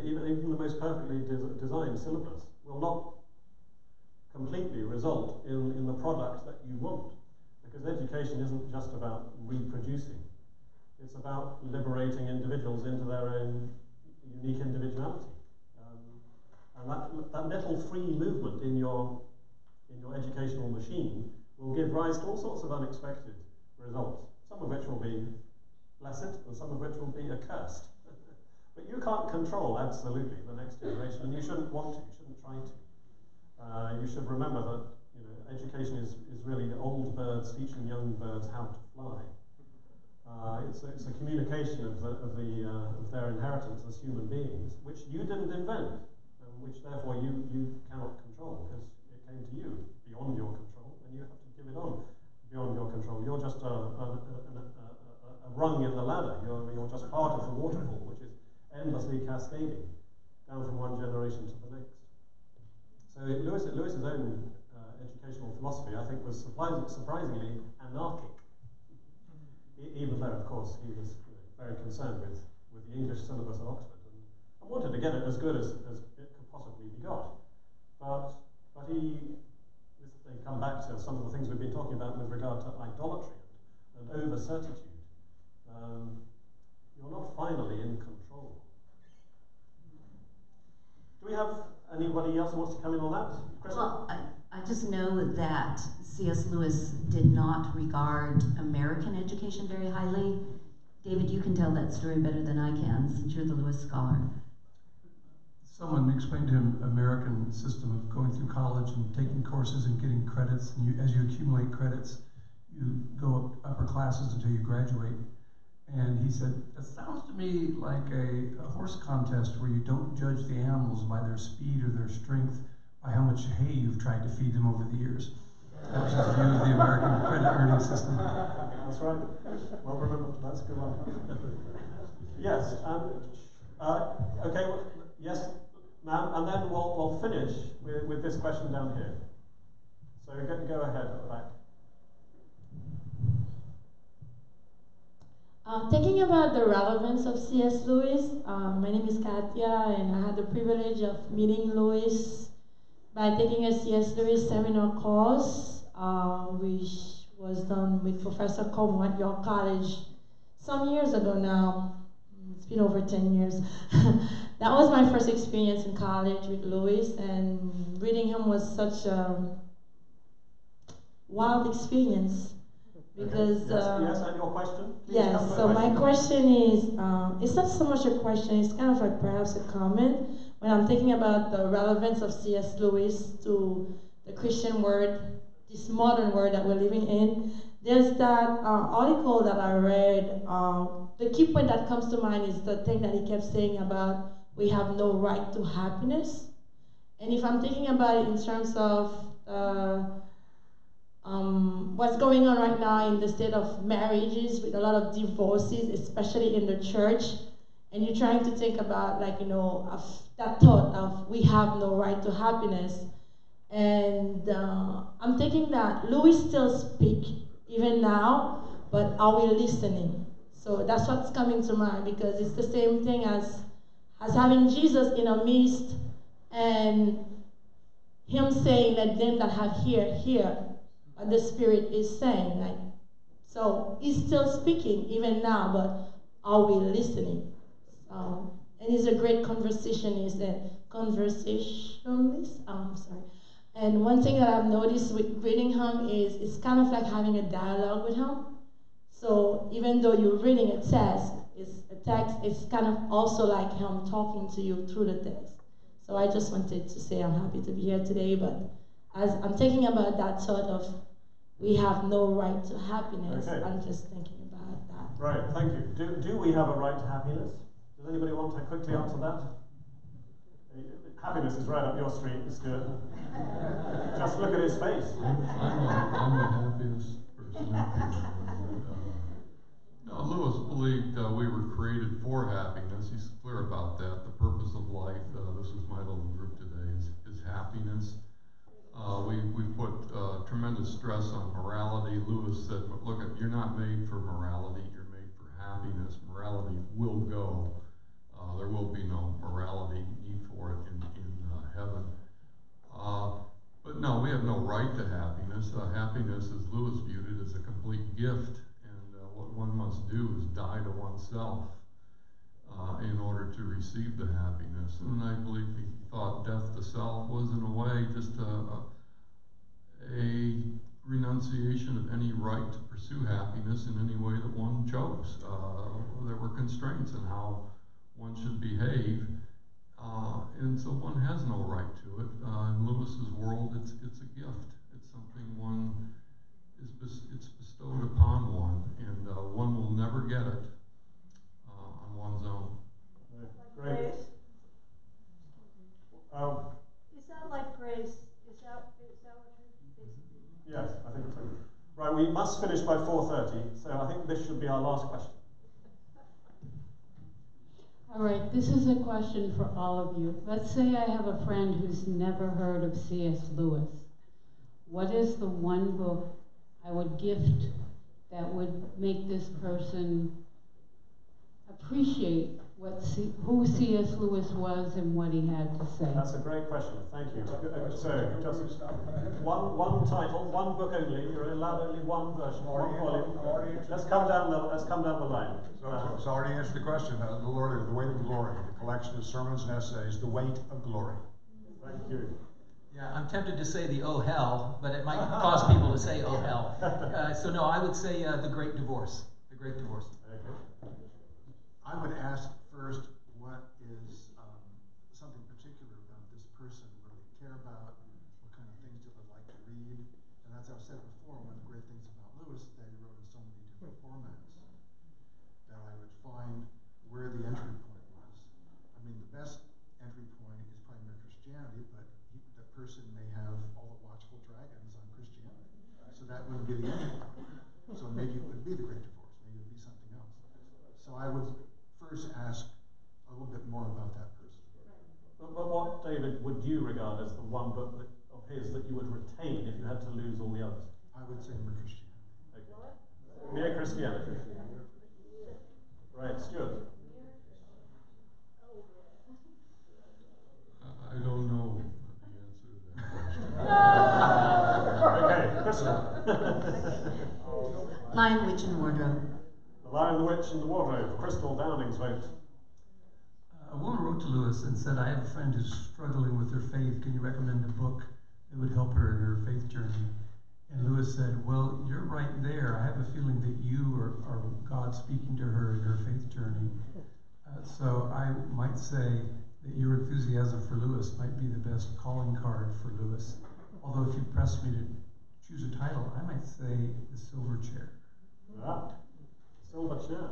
Even the most perfectly designed syllabus will not completely result in the product that you want. Because education isn't just about reproducing. It's about liberating individuals into their own unique individuality. unexpected results, some of which will be blessed and some of which will be accursed. But you can't control absolutely the next generation, and you shouldn't want to, you shouldn't try to. You should remember that education is really old birds teaching young birds how to fly. It's a communication of their inheritance as human beings, which you didn't invent, and which therefore you cannot control, because it came to you beyond your control, and you have to give it on beyond your control. You're just a rung in the ladder. You're just part of the waterfall, which is endlessly cascading down from one generation to the next. So Lewis's own educational philosophy, I think, was surprisingly anarchic. Even though, of course, he was very concerned with the English syllabus at Oxford and wanted to get it as good as it could possibly be got. But they come back to some of the things we've been talking about with regard to idolatry and over-certitude. You're not finally in control. Do we have anybody else who wants to come in on that? Chris? Well, I just know that C.S. Lewis did not regard American education very highly. David, you can tell that story better than I can, since you're the Lewis scholar. Someone explained to him American system of going through college and taking courses and getting credits, and as you accumulate credits, you go up upper classes until you graduate. And he said, that sounds to me like a horse contest where you don't judge the animals by their speed or their strength, by how much hay you've tried to feed them over the years. That was his view of the American credit earning system. That's right. Well remembered. That's a good one. Yes. Okay. Well, yes, ma'am. And then we'll finish with this question down here. So go ahead at the back. Thinking about the relevance of C.S. Lewis, my name is Katya, and I had the privilege of meeting Lewis by taking a C.S. Lewis seminar course, which was done with Professor Como at York College some years ago now. It's been over 10 years. That was my first experience in college with Lewis, and reading him was such a wild experience. Because yes, and your question? Please yes, so my question is, it's not so much a question, it's kind of like perhaps a comment. When I'm thinking about the relevance of C.S. Lewis to the Christian world, this modern world that we're living in, there's that article that I read. The key point that comes to mind is the thing that he kept saying about we have no right to happiness. And if I'm thinking about it in terms of what's going on right now in the state of marriages with a lot of divorces, especially in the church, and you're trying to think about, like, you know, that thought of we have no right to happiness. And I'm thinking that Lewis still speaks even now, but are we listening? So that's what's coming to mind, because it's the same thing as having Jesus in our midst and him saying that them that have hear what the Spirit is saying. Like, so he's still speaking even now, but are we listening? And he's a great conversationalist and conversationalist. I'm sorry. And one thing that I've noticed with reading him is it's kind of like having a dialogue with him. So even though you're reading a text, it's kind of also like him talking to you through the text. So I just wanted to say I'm happy to be here today, but as I'm thinking about that thought of we have no right to happiness, okay. I'm just thinking about that. Right, thank you. Do we have a right to happiness? Does anybody want to quickly answer that? Happiness is right up your street, Stuart. Just look at his face. I'm a happiness person. No, Lewis believed we were created for happiness. He's clear about that. The purpose of life, this is my little group today, is happiness. We put tremendous stress on morality. Lewis said, look, you're not made for morality, you're made for happiness. Morality will go. There will be no morality need for it in heaven. But no, we have no right to happiness. Happiness, as Lewis viewed it, is a complete gift. And what one must do is die to oneself in order to receive the happiness. And I believe he thought death to self was, in a way, just a renunciation of any right to pursue happiness in any way that one chose. There were constraints in how one should behave, and so one has no right to it. In Lewis's world, it's a gift. It's something one it's bestowed upon one, and one will never get it on one's own. Great. Is that like grace? Is that what you're basically? Yes, I think so. Right, we must finish by 4:30, so I think this should be our last question. All right, this is a question for all of you. Let's say I have a friend who's never heard of C.S. Lewis. What is the one book I would gift that would make this person appreciate who C.S. Lewis was and what he had to say? That's a great question. Thank you. So, just one title, one book only. You're allowed only one version, one volume. Let's come down the line. So it's already answered the question. The Lord, The Weight of Glory, the collection of sermons and essays, The Weight of Glory. Thank you. Yeah, I'm tempted to say the Oh Hell, but it might cause people to say Oh Hell. So no, I would say The Great Divorce. The Great Divorce. Okay. I would ask first, what is something particular about this person? What do they care about? What kind of things do they like to read? And as I've said before, one of the great things about Lewis is that he wrote in so many different formats that I would find where the entry point was. I mean, the best entry point is probably Mere Christianity, but that person may have all the watchful dragons on Christianity. So that wouldn't be the entry point. So maybe it would be The Great Divorce. Maybe it would be something else. So I would first ask a little bit more about that person. But what, David, would you regard as the one book of his that you would retain if you had to lose all the others? I would say Mere Christianity. Okay. Mere Christianity. Right, Stuart. I don't know the answer to that question. Okay, Crystal. Lion, Witch, and Wardrobe. The Lion, the Witch, and the Wardrobe. Crystal Downing's vote. A woman wrote to Lewis and said, I have a friend who's struggling with her faith. Can you recommend a book that would help her in her faith journey? And Lewis said, well, you're right there. I have a feeling that you are God speaking to her in her faith journey. So I might say that your enthusiasm for Lewis might be the best calling card for Lewis. Although if you pressed me to choose a title, I might say The Silver Chair. Yeah. Silver Chair.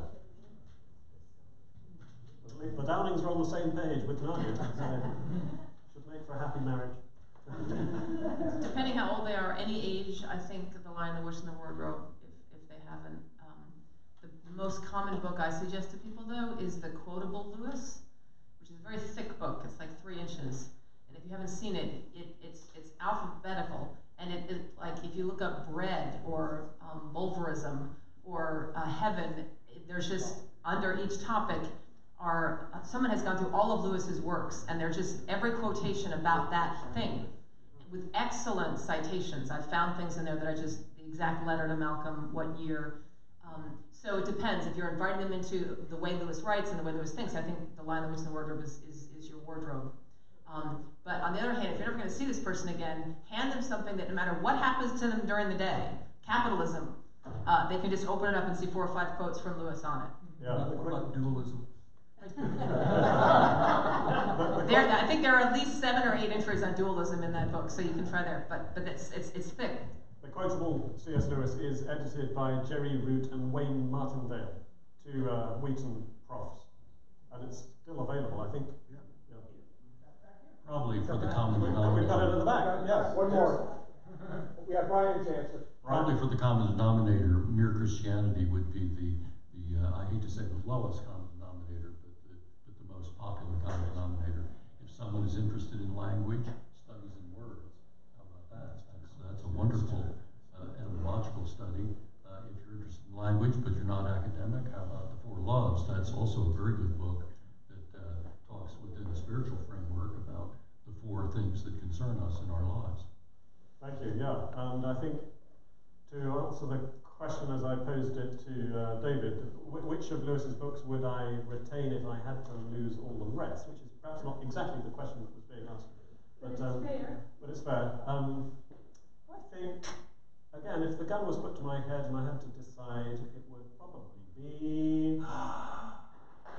The Downings are on the same page with Nadia, so should make for a happy marriage. Depending how old they are, any age, I think The Lion, the Witch, and the Wardrobe, if they haven't. The most common book I suggest to people, though, is The Quotable Lewis, which is a very thick book. It's like 3 inches. And if you haven't seen it, it's alphabetical. And it like, if you look up bread or Bulverism or heaven, there's just, under each topic, someone has gone through all of Lewis's works, and they're just every quotation about that thing, with excellent citations. I've found things in there that are just the exact letter to Malcolm, what year. So it depends. If you're inviting them into the way Lewis writes and the way Lewis thinks, I think The Lion, the Witch, and the Wardrobe is your wardrobe. But on the other hand, if you're never going to see this person again, hand them something that no matter what happens to them during the day, capitalism, they can just open it up and see 4 or 5 quotes from Lewis on it. Yeah. What about dualism? I think there are at least 7 or 8 entries on dualism in that book, so you can try there. But it's thick. The Quotable C.S. Lewis is edited by Jerry Root and Wayne Martindale, 2 Wheaton profs, and it's still available, I think. Yeah. Probably for the common denominator. We've got it at the back. Yes. One more. We have Brian's answer. Probably for the common denominator, Mere Christianity would be the I hate to say the lowest common denominator, but the most popular common denominator. If someone is interested in language, studies in words, how about that? That's a wonderful etymological study. If you're interested in language, but you're not academic, how about The 4 Loves? That's also a very good book that talks within the spiritual framework about the 4 things that concern us in our lives. Thank you, yeah. And I think to answer the question as I posed it to David, which of Lewis's books would I retain if I had to lose all the rest, which is perhaps not exactly the question that was being asked. But it's fair. I think again, if the gun was put to my head and I had to decide, it would probably be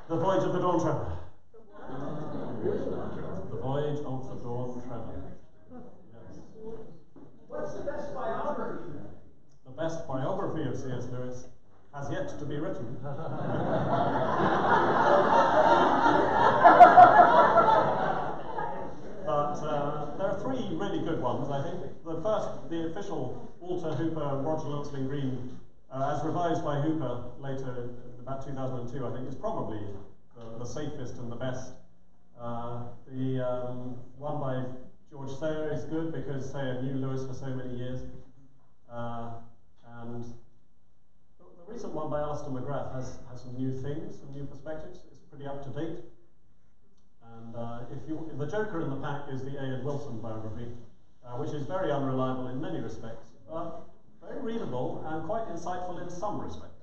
The Voyage of the Dawn Treader. The Voyage of the Dawn Treader. Yes. What's the best biography? The best biography of C.S. Lewis has yet to be written. But there are three really good ones, I think. The first, the official Walter Hooper, Roger Longsling Green, as revised by Hooper later, about 2002, I think, is probably the safest and the best. The one by George Sayer is good because Sayer knew Lewis for so many years. And the recent one by Alistair McGrath has some new things, some new perspectives. It's pretty up to date. And the joker in the pack is the A.N. Wilson biography, which is very unreliable in many respects, but very readable and quite insightful in some respects.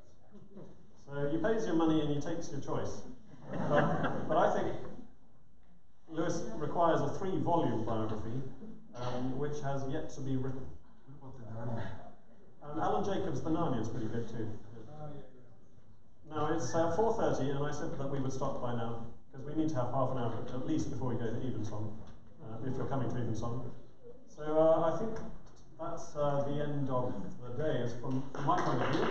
So he pays your money and he takes your choice. But I think Lewis requires a 3-volume biography, which has yet to be written. And Alan Jacobs' The Narnia is pretty good too. Now it's 4:30, and I said that we would stop by now, because we need to have half an hour at least before we go to Evensong, if you're coming to Evensong. So I think that's the end of the day, from my point of view.